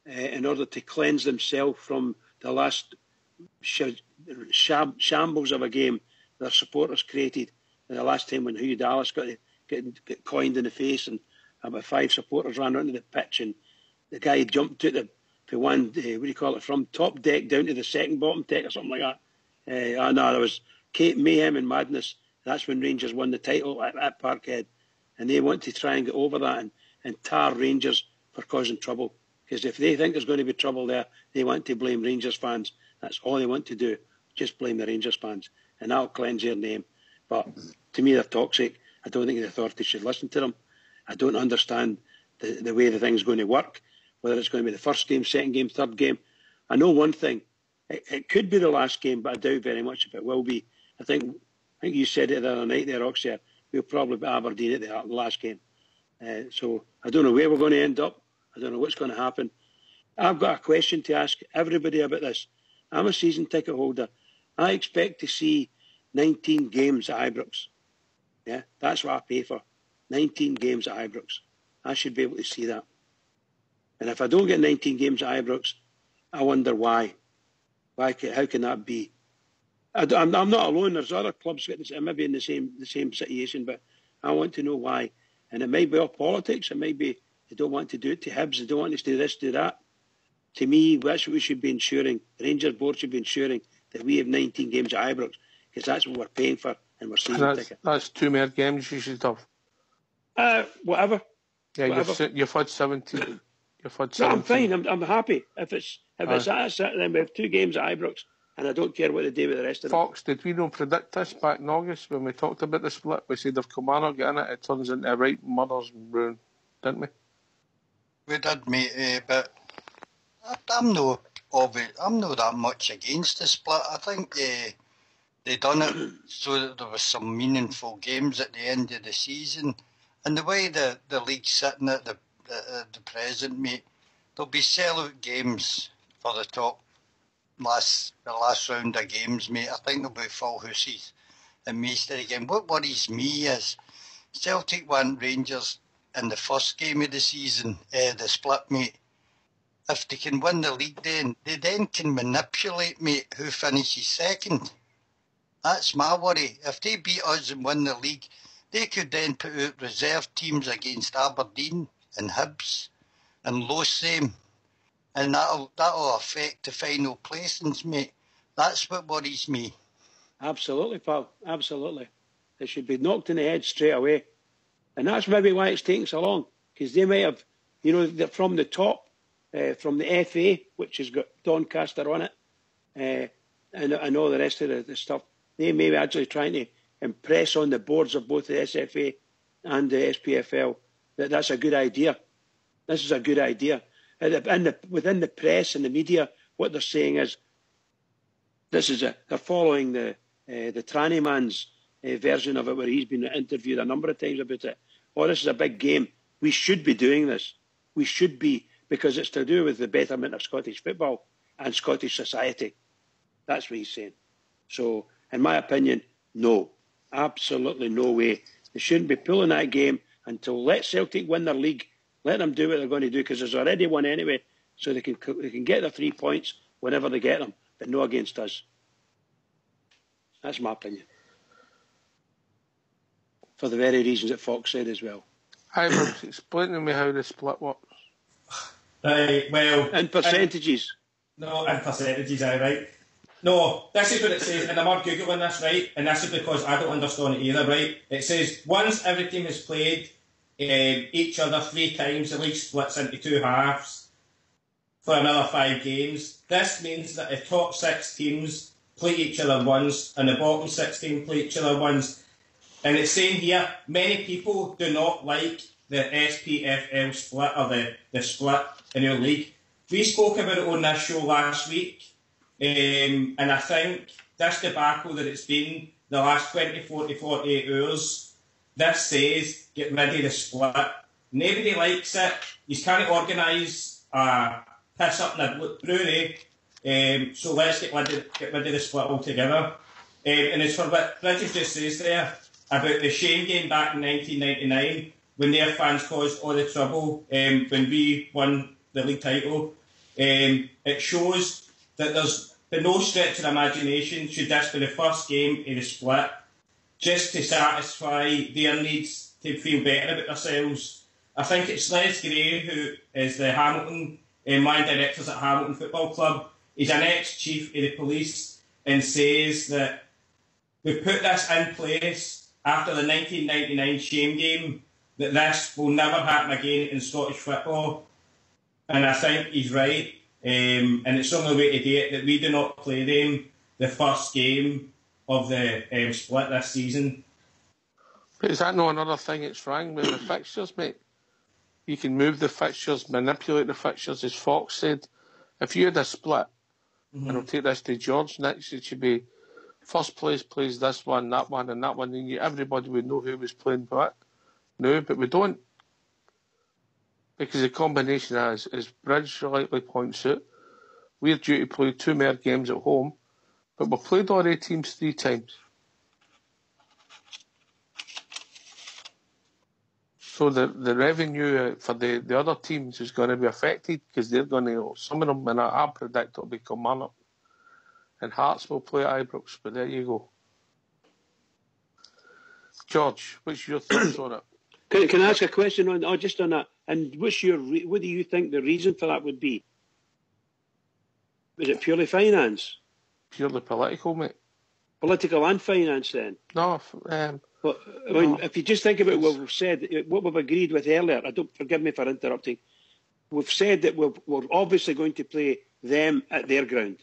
in order to cleanse themselves from the last shambles of a game their supporters created. The last time when Hugh Dallas got coined in the face, and about 5 supporters ran onto the pitch, and the guy jumped out from top deck down to the second bottom deck or something like that. There was mayhem and madness. That's when Rangers won the title at Parkhead, and they want to try and get over that and tar Rangers for causing trouble. Because if they think there's going to be trouble there, they want to blame Rangers fans. That's all they want to do, just blame the Rangers fans, and that'll cleanse their name. But to me, they're toxic. I don't think the authorities should listen to them. I don't understand the way the thing's going to work, whether it's going to be the first game, second game, third game. I know one thing. It could be the last game, but I doubt very much if it will be. I think you said it the other night there, Oxford. We'll probably be Aberdeen at the last game. So I don't know where we're going to end up. I don't know what's going to happen. I've got a question to ask everybody about this. I'm a season ticket holder. I expect to see 19 games at Ibrox. Yeah, that's what I pay for. 19 games at Ibrox. I should be able to see that. And if I don't get 19 games at Ibrox, I wonder why. How can that be? I'm not alone. There's other clubs maybe in the same situation, but I want to know why. And it might be all politics. It might be they don't want to do it to Hibs. They don't want us to do this, do that. To me, that's what we should be ensuring. The Rangers board should be ensuring that we have 19 games at Ibrox, because that's what we're paying for, and we're season ticket. That's 2 more games you should have. Whatever. Yeah, whatever. You've had 17. No, I'm fine. I'm happy. If it's that, then we have 2 games at Ibrox, and I don't care what they do with the rest of them. Fox, did we not predict this back in August when we talked about the split? We said if Kilmarnock get in it, it turns into a right mother's ruin, didn't we? We did, mate, but I'm not that much against the split. I think they done it so that there was some meaningful games at the end of the season. And the way the league's sitting at the present, mate, there'll be sellout games for the last round of games, mate. I think there'll be full houses in Maester again. What worries me is Celtic want Rangers in the first game of the season, the split, mate. If they can win the league, they then can manipulate, mate, who finishes second. That's my worry. If they beat us and win the league, they could then put out reserve teams against Aberdeen and Hibs and lose them, and that'll affect the final placings, mate. That's what worries me. Absolutely, pal. Absolutely. It should be knocked in the head straight away. And that's maybe why it's taking so long, because they may have, from the top, from the FA, which has got Doncaster on it, and all the rest of the stuff, they may be actually trying to impress on the boards of both the SFA and the SPFL that that's a good idea. This is a good idea. And within the press and the media, what they're saying is, they're following the tranny man's version of it, where he's been interviewed a number of times about it. Oh, this is a big game. We should be doing this. We should be, because it's to do with the betterment of Scottish football and Scottish society. That's what he's saying. So, in my opinion, no. Absolutely no way. They shouldn't be pulling that game until let Celtic win their league. Let them do what they're going to do, because there's already one anyway, so they can get their 3 points whenever they get them, but no against us. That's my opinion. For the very reasons that Fox said as well. Hi, Brooks, explain to me how the split works. Right, well... In percentages. In percentages, right? No, this is what it says, and I'm not Googling this, right? And this is because I don't understand it either, right? It says, once every team has played each other 3 times, the league splits into 2 halves for another 5 games. This means that the top 6 teams play each other once, and the bottom 6 teams play each other once. And it's saying here, many people do not like the SPFL split, or the split in our league. We spoke about it on this show last week, and I think this debacle that it's been the last 24 to 48 hours, this says, get rid of the split. Nobody likes it. You can't organise a piss up in a brewery, so let's get rid of the split altogether. And as for what Bridges just says there, about the shame game back in 1999, when their fans caused all the trouble when we won the league title. It shows that there's been no stretch of imagination should this be the first game of the split, just to satisfy their needs to feel better about themselves. I think it's Les Gray, who is the Hamilton mine directors at Hamilton Football Club. He's an ex-chief of the police, and says that we put this in place after the 1999 shame game, that this will never happen again in Scottish football. And I think he's right. And it's the only way to do it, that we do not play them the first game of the split this season. But is that not another thing that's wrong with the fixtures, mate? You can move the fixtures, manipulate the fixtures, as Fox said. If you had a split, and I'll take this to George next, it should be first place plays this one, and that one, and everybody would know who was playing what. No, but we don't. Because the combination as Bridge rightly points out, we're due to play 2 more games at home, but we've played all 8 teams 3 times. So the revenue for the other teams is going to be affected, because they're going to, some of them, and I predict it'll be Kilmarnock, and Hearts will play at Ibrox, but there you go. George, what's your thoughts on it? Can I ask a question on just on that? And what do you think the reason for that would be? Was it purely finance? Purely political, mate. Political and finance, then? No. Well, I mean, if you just think about what we've said, what we've agreed with earlier, forgive me for interrupting. We've said that we're obviously going to play them at their ground.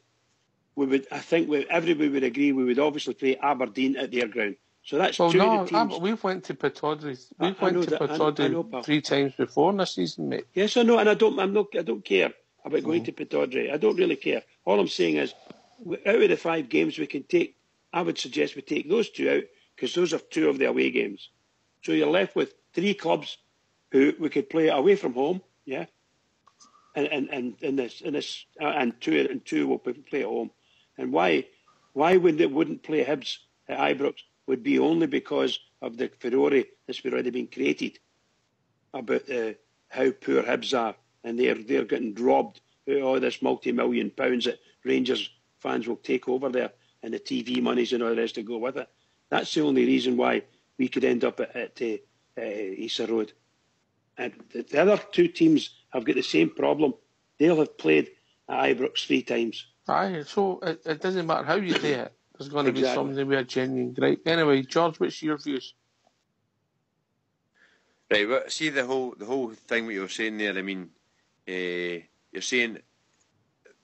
Everybody would agree we would obviously play Aberdeen at their ground. So that's two of the teams. We went to Pittodrie. We went to Pittodrie 3 times before in this season, mate. Yes, I know, and I don't care about going to Pittodrie. I don't really care. All I'm saying is, out of the 5 games we can take, I would suggest we take those 2 out, because those are 2 of the away games. So you're left with 3 clubs who we could play away from home, yeah, and 2 will play at home. And why wouldn't play Hibs at Ibrox would be only because of the furore that's already been created about how poor Hibs are, and they're getting robbed of all this multi-million pounds that Rangers fans will take over there, and the TV monies and all the rest to go with it. That's the only reason why we could end up at Easter Road. And the other 2 teams have got the same problem. They'll have played at Ibrox 3 times. Aye, so it doesn't matter how you do it. There's going to be somebody with a genuine gripe. Anyway, George, what's your views? Right, well, see the whole thing what you were saying there. I mean, you're saying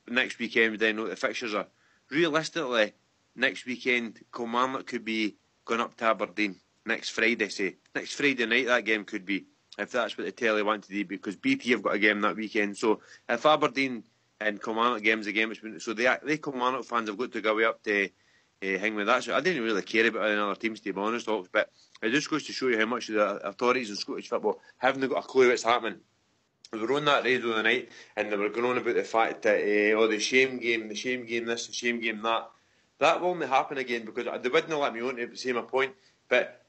next weekend we don't know what the fixtures are. Realistically, next weekend Kilmarnock could be going up to Aberdeen next Friday. Say next Friday night that game could be, if that's what the telly want to do, because BT have got a game that weekend. So if Aberdeen and Kilmarnock game's a game, so they Kilmarnock fans have got to go away up to hang with that. So I didn't really care about any other teams, to be honest, Hawks, but it just goes to show you how much the authorities in Scottish football haven't got a clue what's happening. We were on that radio the night and they were going on about the fact that the shame game this, the shame game that. That will only happen again because they wouldn't let me on to say my point. But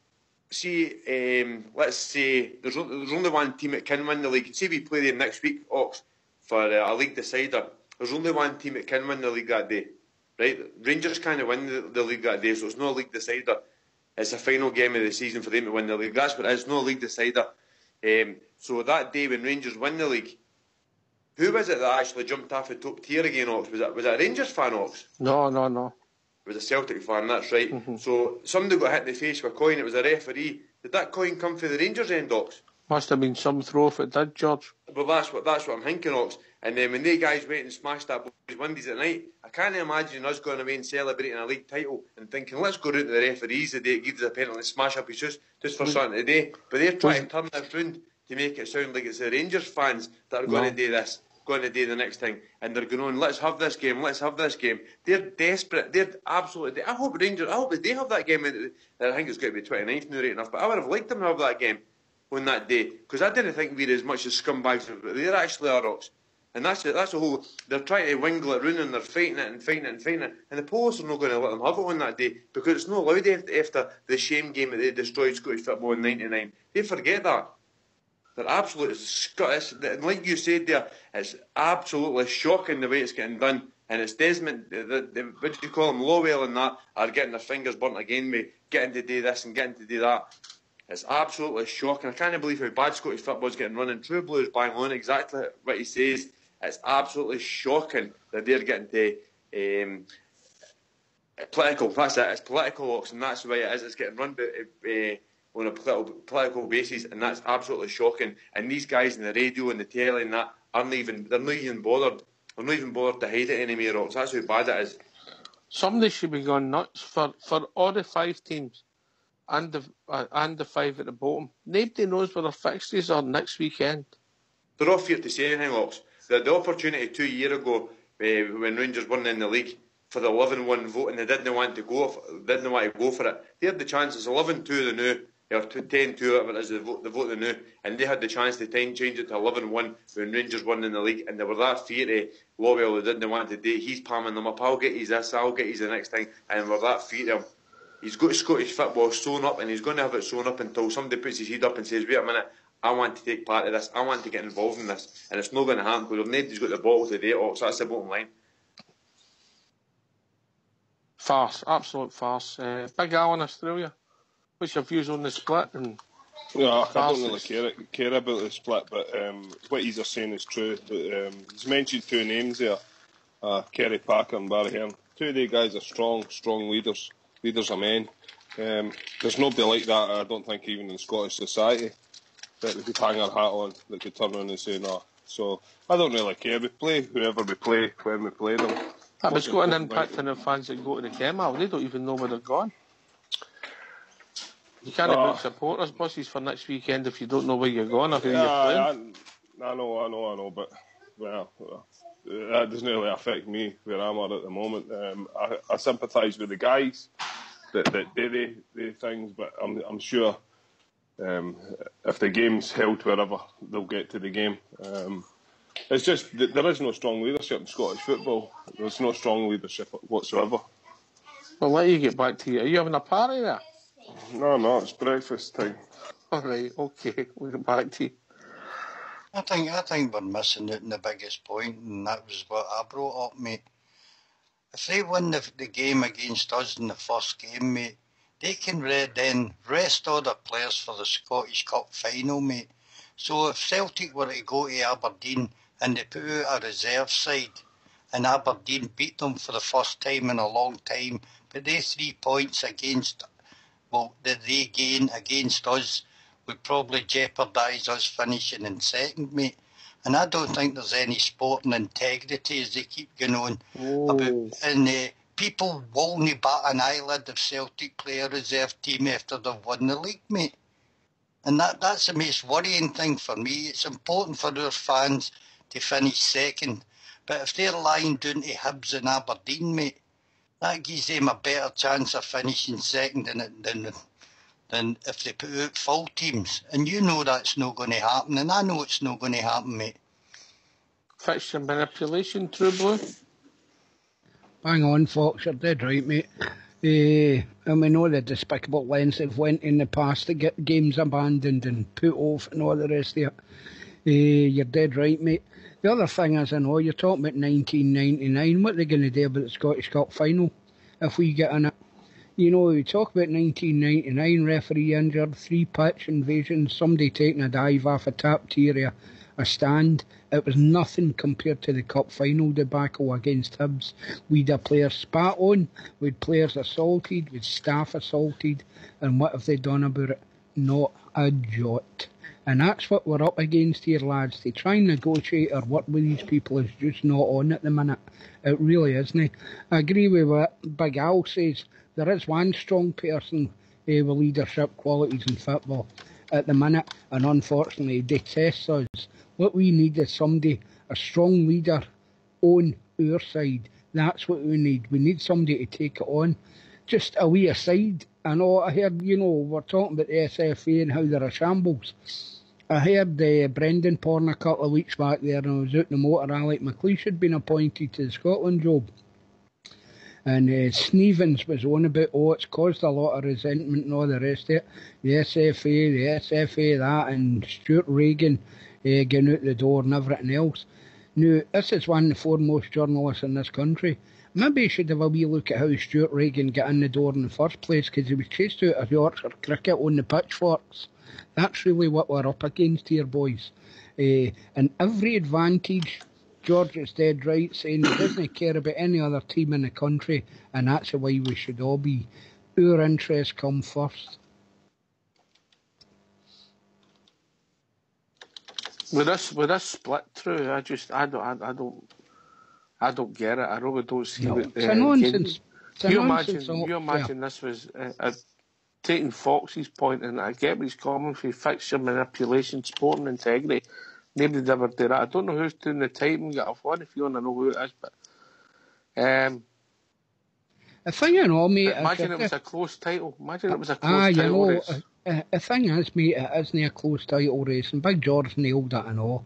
see, let's say there's only one team that can win the league. Say we play them next week, Ox, for a league decider. There's only one team that can win the league that day. Right? Rangers can't win the league that day, so it's not a league decider. It's a final game of the season for them to win the league. That's what it is, no league decider. So that day when Rangers win the league, who was it that actually jumped off the top tier again, Ox? Was it a Rangers fan, Ox? No. It was a Celtic fan, that's right. Mm-hmm. So somebody got hit in the face with a coin, it was a referee. Did that coin come for the Rangers end, Ox? Must have been some throw if it did, George. Well, that's what I'm thinking, Ox. And then when they guys went and smashed that boys' windies at night, I can't imagine us going away and celebrating a league title and thinking, let's go round to the referees the day it gives us a penalty and smash up his shoes just for something today. But they're trying to turn this round to make it sound like it's the Rangers fans that are going to do this, going to do the next thing. And they're going on, let's have this game. They're desperate. They're absolutely... I hope they have that game. I think it's going to be 29th now, right enough. But I would have liked them to have that game on that day. Because I didn't think we're as much as scumbags as they actually are, Rocks. And that's the whole... They're trying to wingle it round and they're fighting it. And the police are not going to let them have it on that day because it's not allowed after the shame game that they destroyed Scottish football in '99. They forget that. They're absolutely Scottish. Like you said there, it's absolutely shocking the way it's getting done. And it's Desmond, what do you call him, Lowell and that, are getting their fingers burnt again with getting to do this and getting to do that. It's absolutely shocking. I can't believe how bad Scottish football is getting running. True Blues bang on exactly what he says. It's absolutely shocking that they're getting to political. That's it. It's political, and that's the way it is. It's getting run on a political basis, and that's absolutely shocking. And these guys in the radio and the telly and that they're not even bothered. They're not even bothered to hide it anymore. That's how bad it is. Somebody should be going nuts for all the 5 teams and the 5 at the bottom. Nobody knows where their fixtures are next weekend. They're off here to say anything, Ox. They had the opportunity 2 years ago when Rangers won in the league for the 11-1 vote, and they didn't want to go for it. They had the chance. It's 11-2 the new, or 10-2 whatever it is, the vote the new, and they had the chance to change it to 11-1 when Rangers won in the league, and they were that fierce. Lowell they didn't want to do. He's palming them up. I'll get you this. I'll get you the next thing, and we're that fierce. He's got Scottish football sewn up, and he's going to have it sewn up until somebody puts his head up and says, "Wait a minute. I want to take part of this. I want to get involved in this," and it's not going to happen because nobody's got the ball to do it. So that's the bottom line. Farce, absolute farce. Big Al in Australia. What's your views on the split? I don't really care about the split, but what he's saying is true. But, he's mentioned 2 names there, Kerry Packer and Barry Hearn. 2 of the guys are strong leaders of men. There's nobody like that, I don't think, even in Scottish society, that we could hang our hat on, that could turn around and say no. So I don't really care. We play whoever we play when we play them. But it's got an impact on the fans that go to the game. They don't even know where they're going. You can't book supporters buses for next weekend if you don't know where you're going or who you're playing. I know, but that doesn't really affect me where I'm at the moment. I sympathise with the guys that do the things, but I'm sure if the game's held wherever, they'll get to the game. It's just that there is no strong leadership in Scottish football. There's no strong leadership whatsoever. Well, let you get back to you. Are you having a party there? No, it's breakfast time. All right, okay, we'll get back to you. I think we're missing out on the biggest point, and that was what I brought up, mate. If they win the game against us in the first game, mate, they can then rest all their players for the Scottish Cup final, mate. So if Celtic were to go to Aberdeen and they put out a reserve side and Aberdeen beat them for the first time in a long time but they 3 points against, well, that they gain against us would probably jeopardise us finishing in second, mate. And I don't think there's any sporting integrity as they keep going on about. And people won't bat an eyelid if Celtic play a reserve team after they've won the league, mate. And that's the most worrying thing for me. It's important for our fans to finish second. But if they're lying down to Hibs and Aberdeen, mate, that gives them a better chance of finishing second than if they put out full teams. And you know that's not going to happen, and I know it's not going to happen, mate. Fixture manipulation, True Blue? Hang on, Fox, you're dead right, mate. And we know the despicable lengths they've went in the past to get games abandoned and put off and all the rest of it. You're dead right, mate. The other thing is, I know, you're talking about 1999. What are they going to do about the Scottish Cup final if we get in it? You know, we talk about 1999, referee injured, 3 pitch invasions, somebody taking a dive off a tap tier, a stand. It was nothing compared to the cup final debacle against Hibs. We'd have players spat on, we'd players assaulted, we'd staff assaulted, and what have they done about it? Not a jot. And that's what we're up against here, lads. To try and negotiate or work with these people is just not on at the minute. It really isn't. I agree with what Big Al says. There is one strong person with leadership qualities in football at the minute, and unfortunately detests us. What we need is somebody, a strong leader on our side. That's what we need. We need somebody to take it on. Just a wee aside, I know I heard, you know, we're talking about the SFA and how they're a shambles. I heard Brendan Porn a couple of weeks back there, and I was out in the motor Alec McLeish had been appointed to the Scotland job. And Sneevens was on about, it's caused a lot of resentment and all the rest of it. The SFA, that, and Stuart Regan getting out the door and everything else. Now, this is one of the foremost journalists in this country. Maybe you should have a wee look at how Stuart Regan got in the door in the first place, because he was chased out of Yorkshire cricket on the pitchforks. That's really what we're up against here, boys. And every advantage, George is dead right, saying he doesn't care about any other team in the country, and that's the way we should all be. Our interests come first. With this split through, I don't get it. I really don't see it. It's a nonsense. You imagine this was taking Fox's point, and I get what he's coming for, fixture manipulation, sporting integrity. Nobody'd ever do that. I don't know who's doing the typing. Get off one if you want to know who it is, but the thing I know, mate. Imagine it was a close title. Imagine it was a close title race. The thing is, mate, it isn't a close title race, and Big George nailed it and all.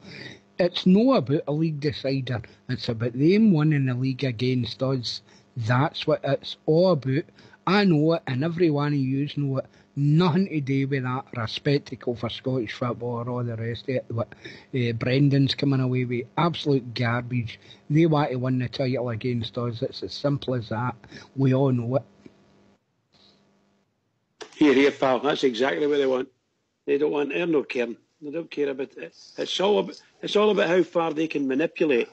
It's not about a league decider. It's about them winning the league against us. That's what it's all about. I know it, and every one of you know it. Nothing to do with that or a spectacle for Scottish football or all the rest of it. What Brendan's coming away with absolute garbage. They want to win the title against us. It's as simple as that. We all know it. Here, pal. That's exactly what they want. They don't want no caring. They don't care about it. It's all about how far they can manipulate.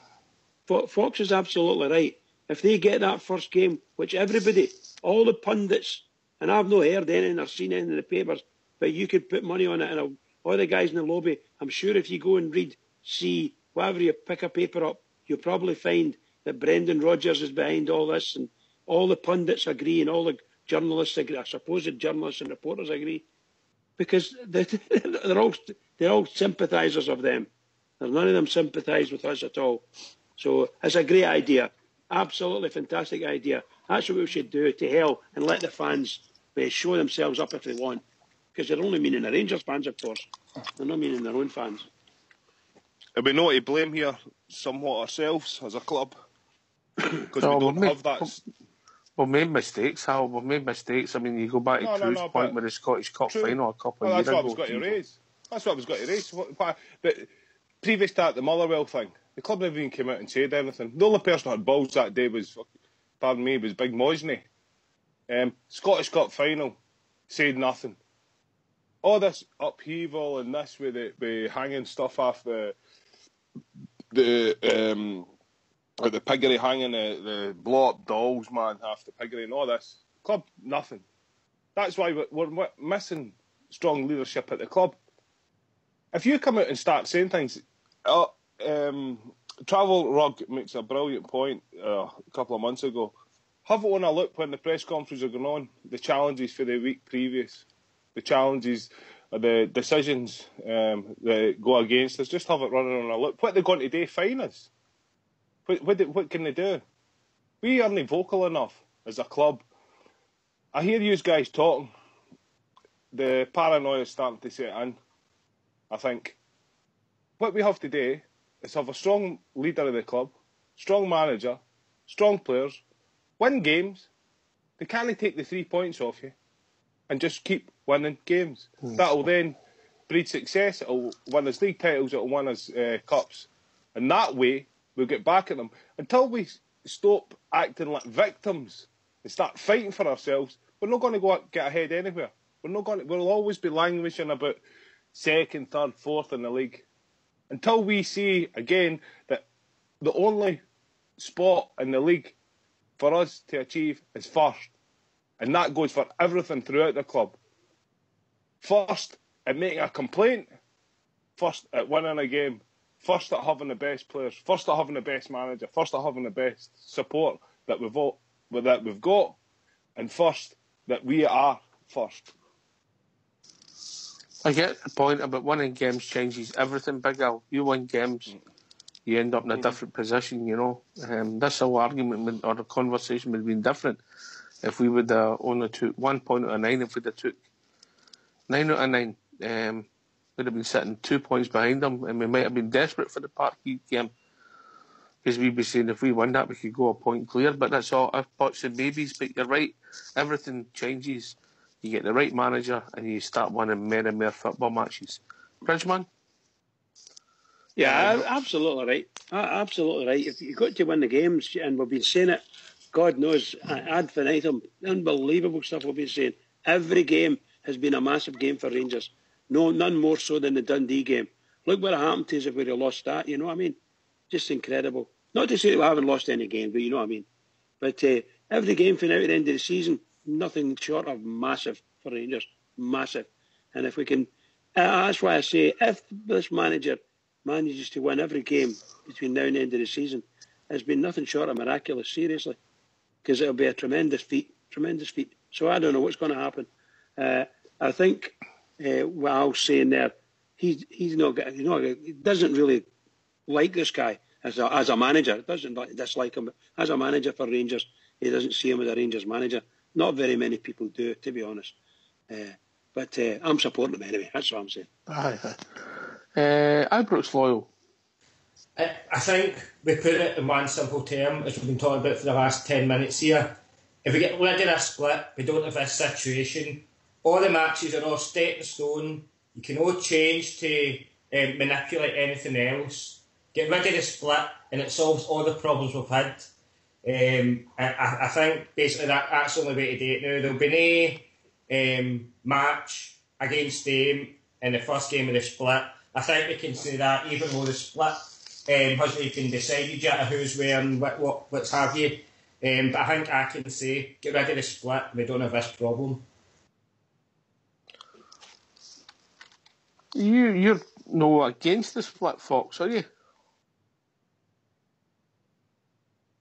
Fox is absolutely right. If they get that first game, which everybody, all the pundits, and I've not heard anything or seen anything in the papers, but you could put money on it, and all the guys in the lobby, I'm sure if you go and read, see, whatever you pick a paper up, you'll probably find that Brendan Rodgers is behind all this, and all the pundits agree, and all the journalists agree, I suppose the journalists and reporters agree, because they're all sympathisers of them. None of them sympathise with us at all. So it's a great idea. Absolutely fantastic idea. That's what we should do, to hell, and let the fans show themselves up if they want. Because they're only meaning the Rangers fans, of course. They're not meaning their own fans. Are we not to blame here somewhat ourselves as a club? Because we don't have that... We've made mistakes, Hal. We've made mistakes. I mean, you go back to True's point with the Scottish Cup final a couple of years ago. That's what I was going to raise. That's what I was going to raise. But previous to that, the Motherwell thing, the club never even came out and said anything. The only person who had balls that day was, pardon me, was Big Mosney. Scottish Cup final, said nothing. All this upheaval and this with hanging stuff off the like the piggery hanging, the blow-up dolls, man, half the piggery and all this. Club, nothing. That's why we're missing strong leadership at the club. If you come out and start saying things... Travel Rug makes a brilliant point a couple of months ago. Have it on a look when the press conferences are going on, the challenges for the week previous, the challenges, the decisions that go against us. Just have it running on a look. What they're going to do, fine us. What can they do? We aren't vocal enough as a club. I hear you guys talking. The paranoia is starting to set in, I think. What we have to do is have a strong leader of the club, strong manager, strong players, win games. They can't take the 3 points off you and just keep winning games. That will then breed success. It will win us league titles, it will win us cups. And that way, we'll get back at them. Until we stop acting like victims and start fighting for ourselves, we're not going to get ahead anywhere. We'll always be languishing about second, third, fourth in the league. Until we see, again, that the only spot in the league for us to achieve is first. And that goes for everything throughout the club. First at making a complaint, first at winning a game, first at having the best players, first at having the best manager, first at having the best support that we've got, and first that we are first. I get the point about winning games changes everything, Big Al. You win games, you end up in a different position, you know. This whole argument or the conversation would have been different if we would have only took 1 point out of 9. If we'd have took 9 out of 9, we'd have been sitting 2 points behind them, and we might have been desperate for the Parkhead game because we'd be saying if we win that, we could go a point clear. But that's all if buts and maybes. But you're right, everything changes. You get the right manager and you start winning more and more football matches. Bridgeman? Yeah, absolutely right. Absolutely right. If you've got to win the games, and we've been saying it, God knows, ad infinitum, unbelievable stuff we've been saying. Every game has been a massive game for Rangers. No, none more so than the Dundee game. Look what happened to us if we'd have lost that, you know what I mean? Just incredible. Not to say that we haven't lost any game, but you know what I mean. But every game from now at the end of the season, nothing short of massive for Rangers. Massive. And if we can... that's why I say, if this manager manages to win every game between now and the end of the season, it's been nothing short of miraculous, seriously. Because it'll be a tremendous feat. Tremendous feat. So I don't know what's going to happen. I think what I was saying there, he doesn't really like this guy as a manager. Doesn't dislike him. But as a manager for Rangers, he doesn't see him as a Rangers manager. Not very many people do, to be honest. But I'm supporting him anyway. That's what I'm saying. Ibrox loyal. I think we put it in one simple term, as we've been talking about for the last 10 minutes here. If we get rid of this split, we don't have this situation. All the matches are all set in stone. You can all change to manipulate anything else. Get rid of the split and it solves all the problems we've had. I think basically that's the only way to do it now. There'll be no match against them in the first game of the split. I think we can say that even though the split hasn't even decided yet who's wearing what's have you. But I think I can say get rid of the split, we don't have this problem. You're no against the split, Fox, are you?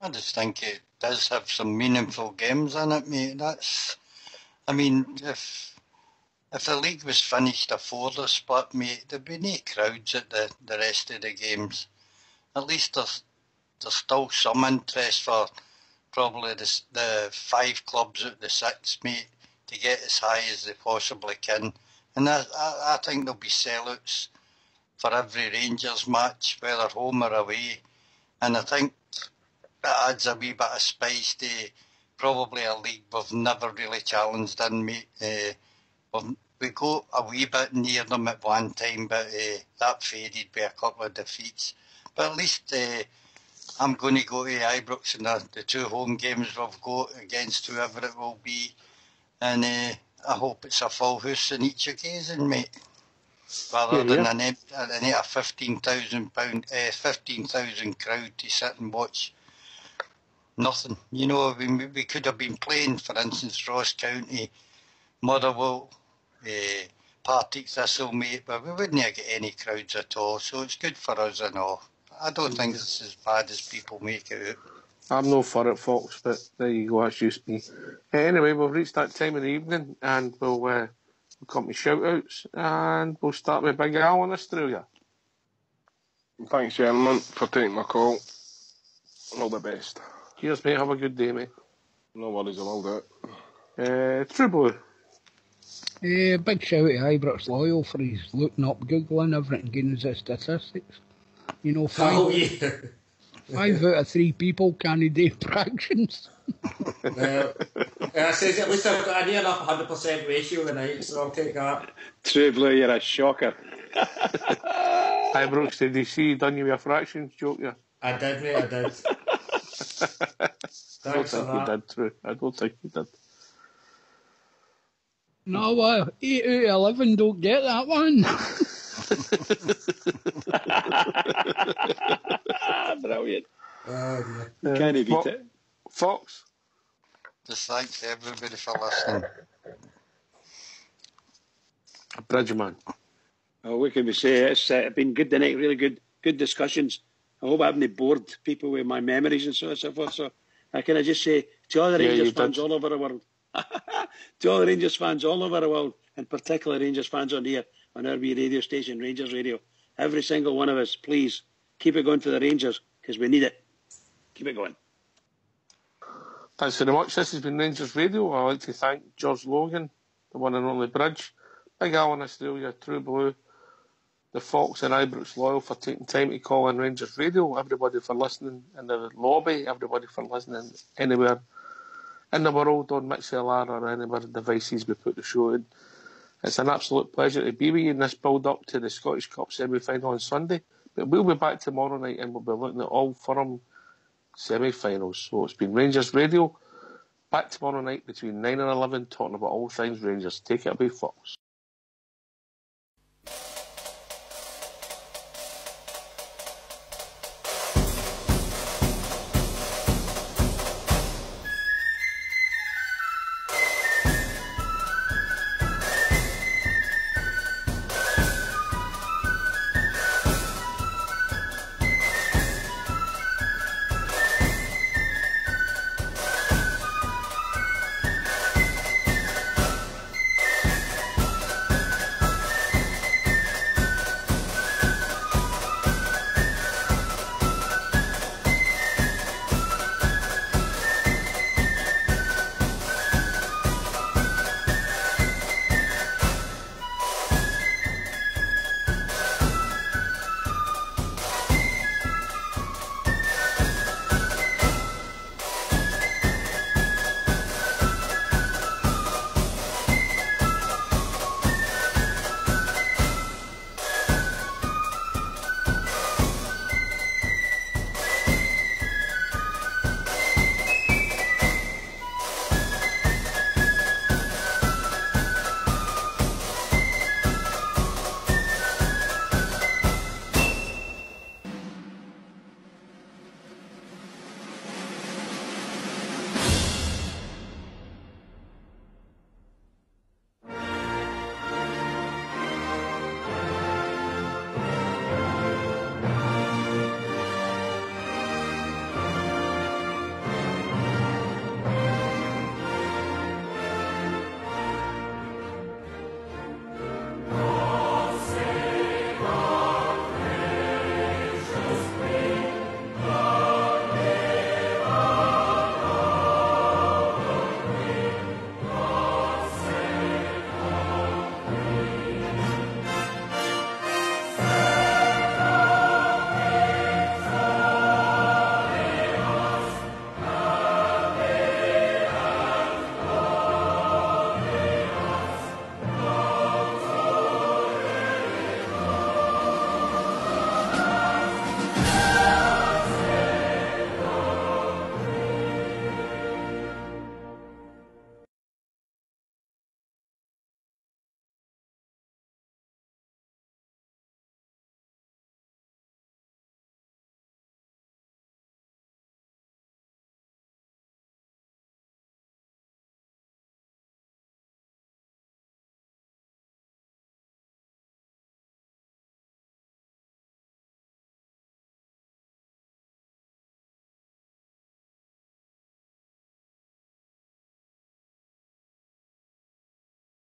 I just think it does have some meaningful games in it, mate. I mean, if the league was finished afore the split, mate, there'd be no crowds at the rest of the games. At least there's still some interest for probably the 5 clubs out of the 6, mate, to get as high as they possibly can. And I think there'll be sellouts for every Rangers match, whether home or away. And I think that adds a wee bit of spice to probably a league we've never really challenged in, mate. We got a wee bit near them at one time, but that faded by a couple of defeats. But at least I'm going to go to Ibrox in the 2 home games we've got against whoever it will be. And I hope it's a full house in each occasion, mate. Rather than a 15,000 crowd to sit and watch nothing. You know, we could have been playing, for instance, Ross County, Motherwell, Partick Thistle, mate, but we wouldn't get any crowds at all, so it's good for us and all. I don't think it's as bad as people make it out. I'm no for it, folks, but there you go, that's just me. Anyway, we've reached that time of the evening, and we'll come to shout-outs, and we'll start with Big Al in Australia. Thanks, gentlemen, for taking my call. All the best. Cheers, mate. Have a good day, mate. No worries, I will do it. True Blue. Big shout to Ibrox Loyal for his looking up, Googling everything, getting his statistics. You know, 5 out of 3 people can't do fractions. I says at least I've got a near enough 100% ratio tonight, so I'll take that. True Blue, you're a shocker. Ibrox, did you see done you with a fractions joke? Yeah? I did, mate, I did. I don't think you did, True. I don't think you did. No, 8 out of 11 don't get that one. Brilliant. You can't beat it. Fox? Just thanks everybody for listening. Bridgeman. Oh, what can we say? It's been good tonight, really good discussions. I hope I haven't bored people with my memories and so forth. So I can just say to all the Rangers fans all over the world, to all the Rangers fans all over the world, and particularly Rangers fans on here, on our wee radio station, Rangers Radio, every single one of us, please keep it going for the Rangers, because we need it. Keep it going. Thanks very much. This has been Rangers Radio. I'd like to thank George Logan, the one and only Bridge, Big Al in Australia, True Blue, the Fox and Ibrox Loyal for taking time to call in Rangers Radio, everybody for listening in the lobby, everybody for listening anywhere in the world on MixLR or anywhere devices we put the show in. It's an absolute pleasure to be with you in this build-up to the Scottish Cup semi-final on Sunday. But we'll be back tomorrow night and we'll be looking at all firm semi-finals. So it's been Rangers Radio. Back tomorrow night between 9 and 11, talking about all things Rangers. Take it away, Fox.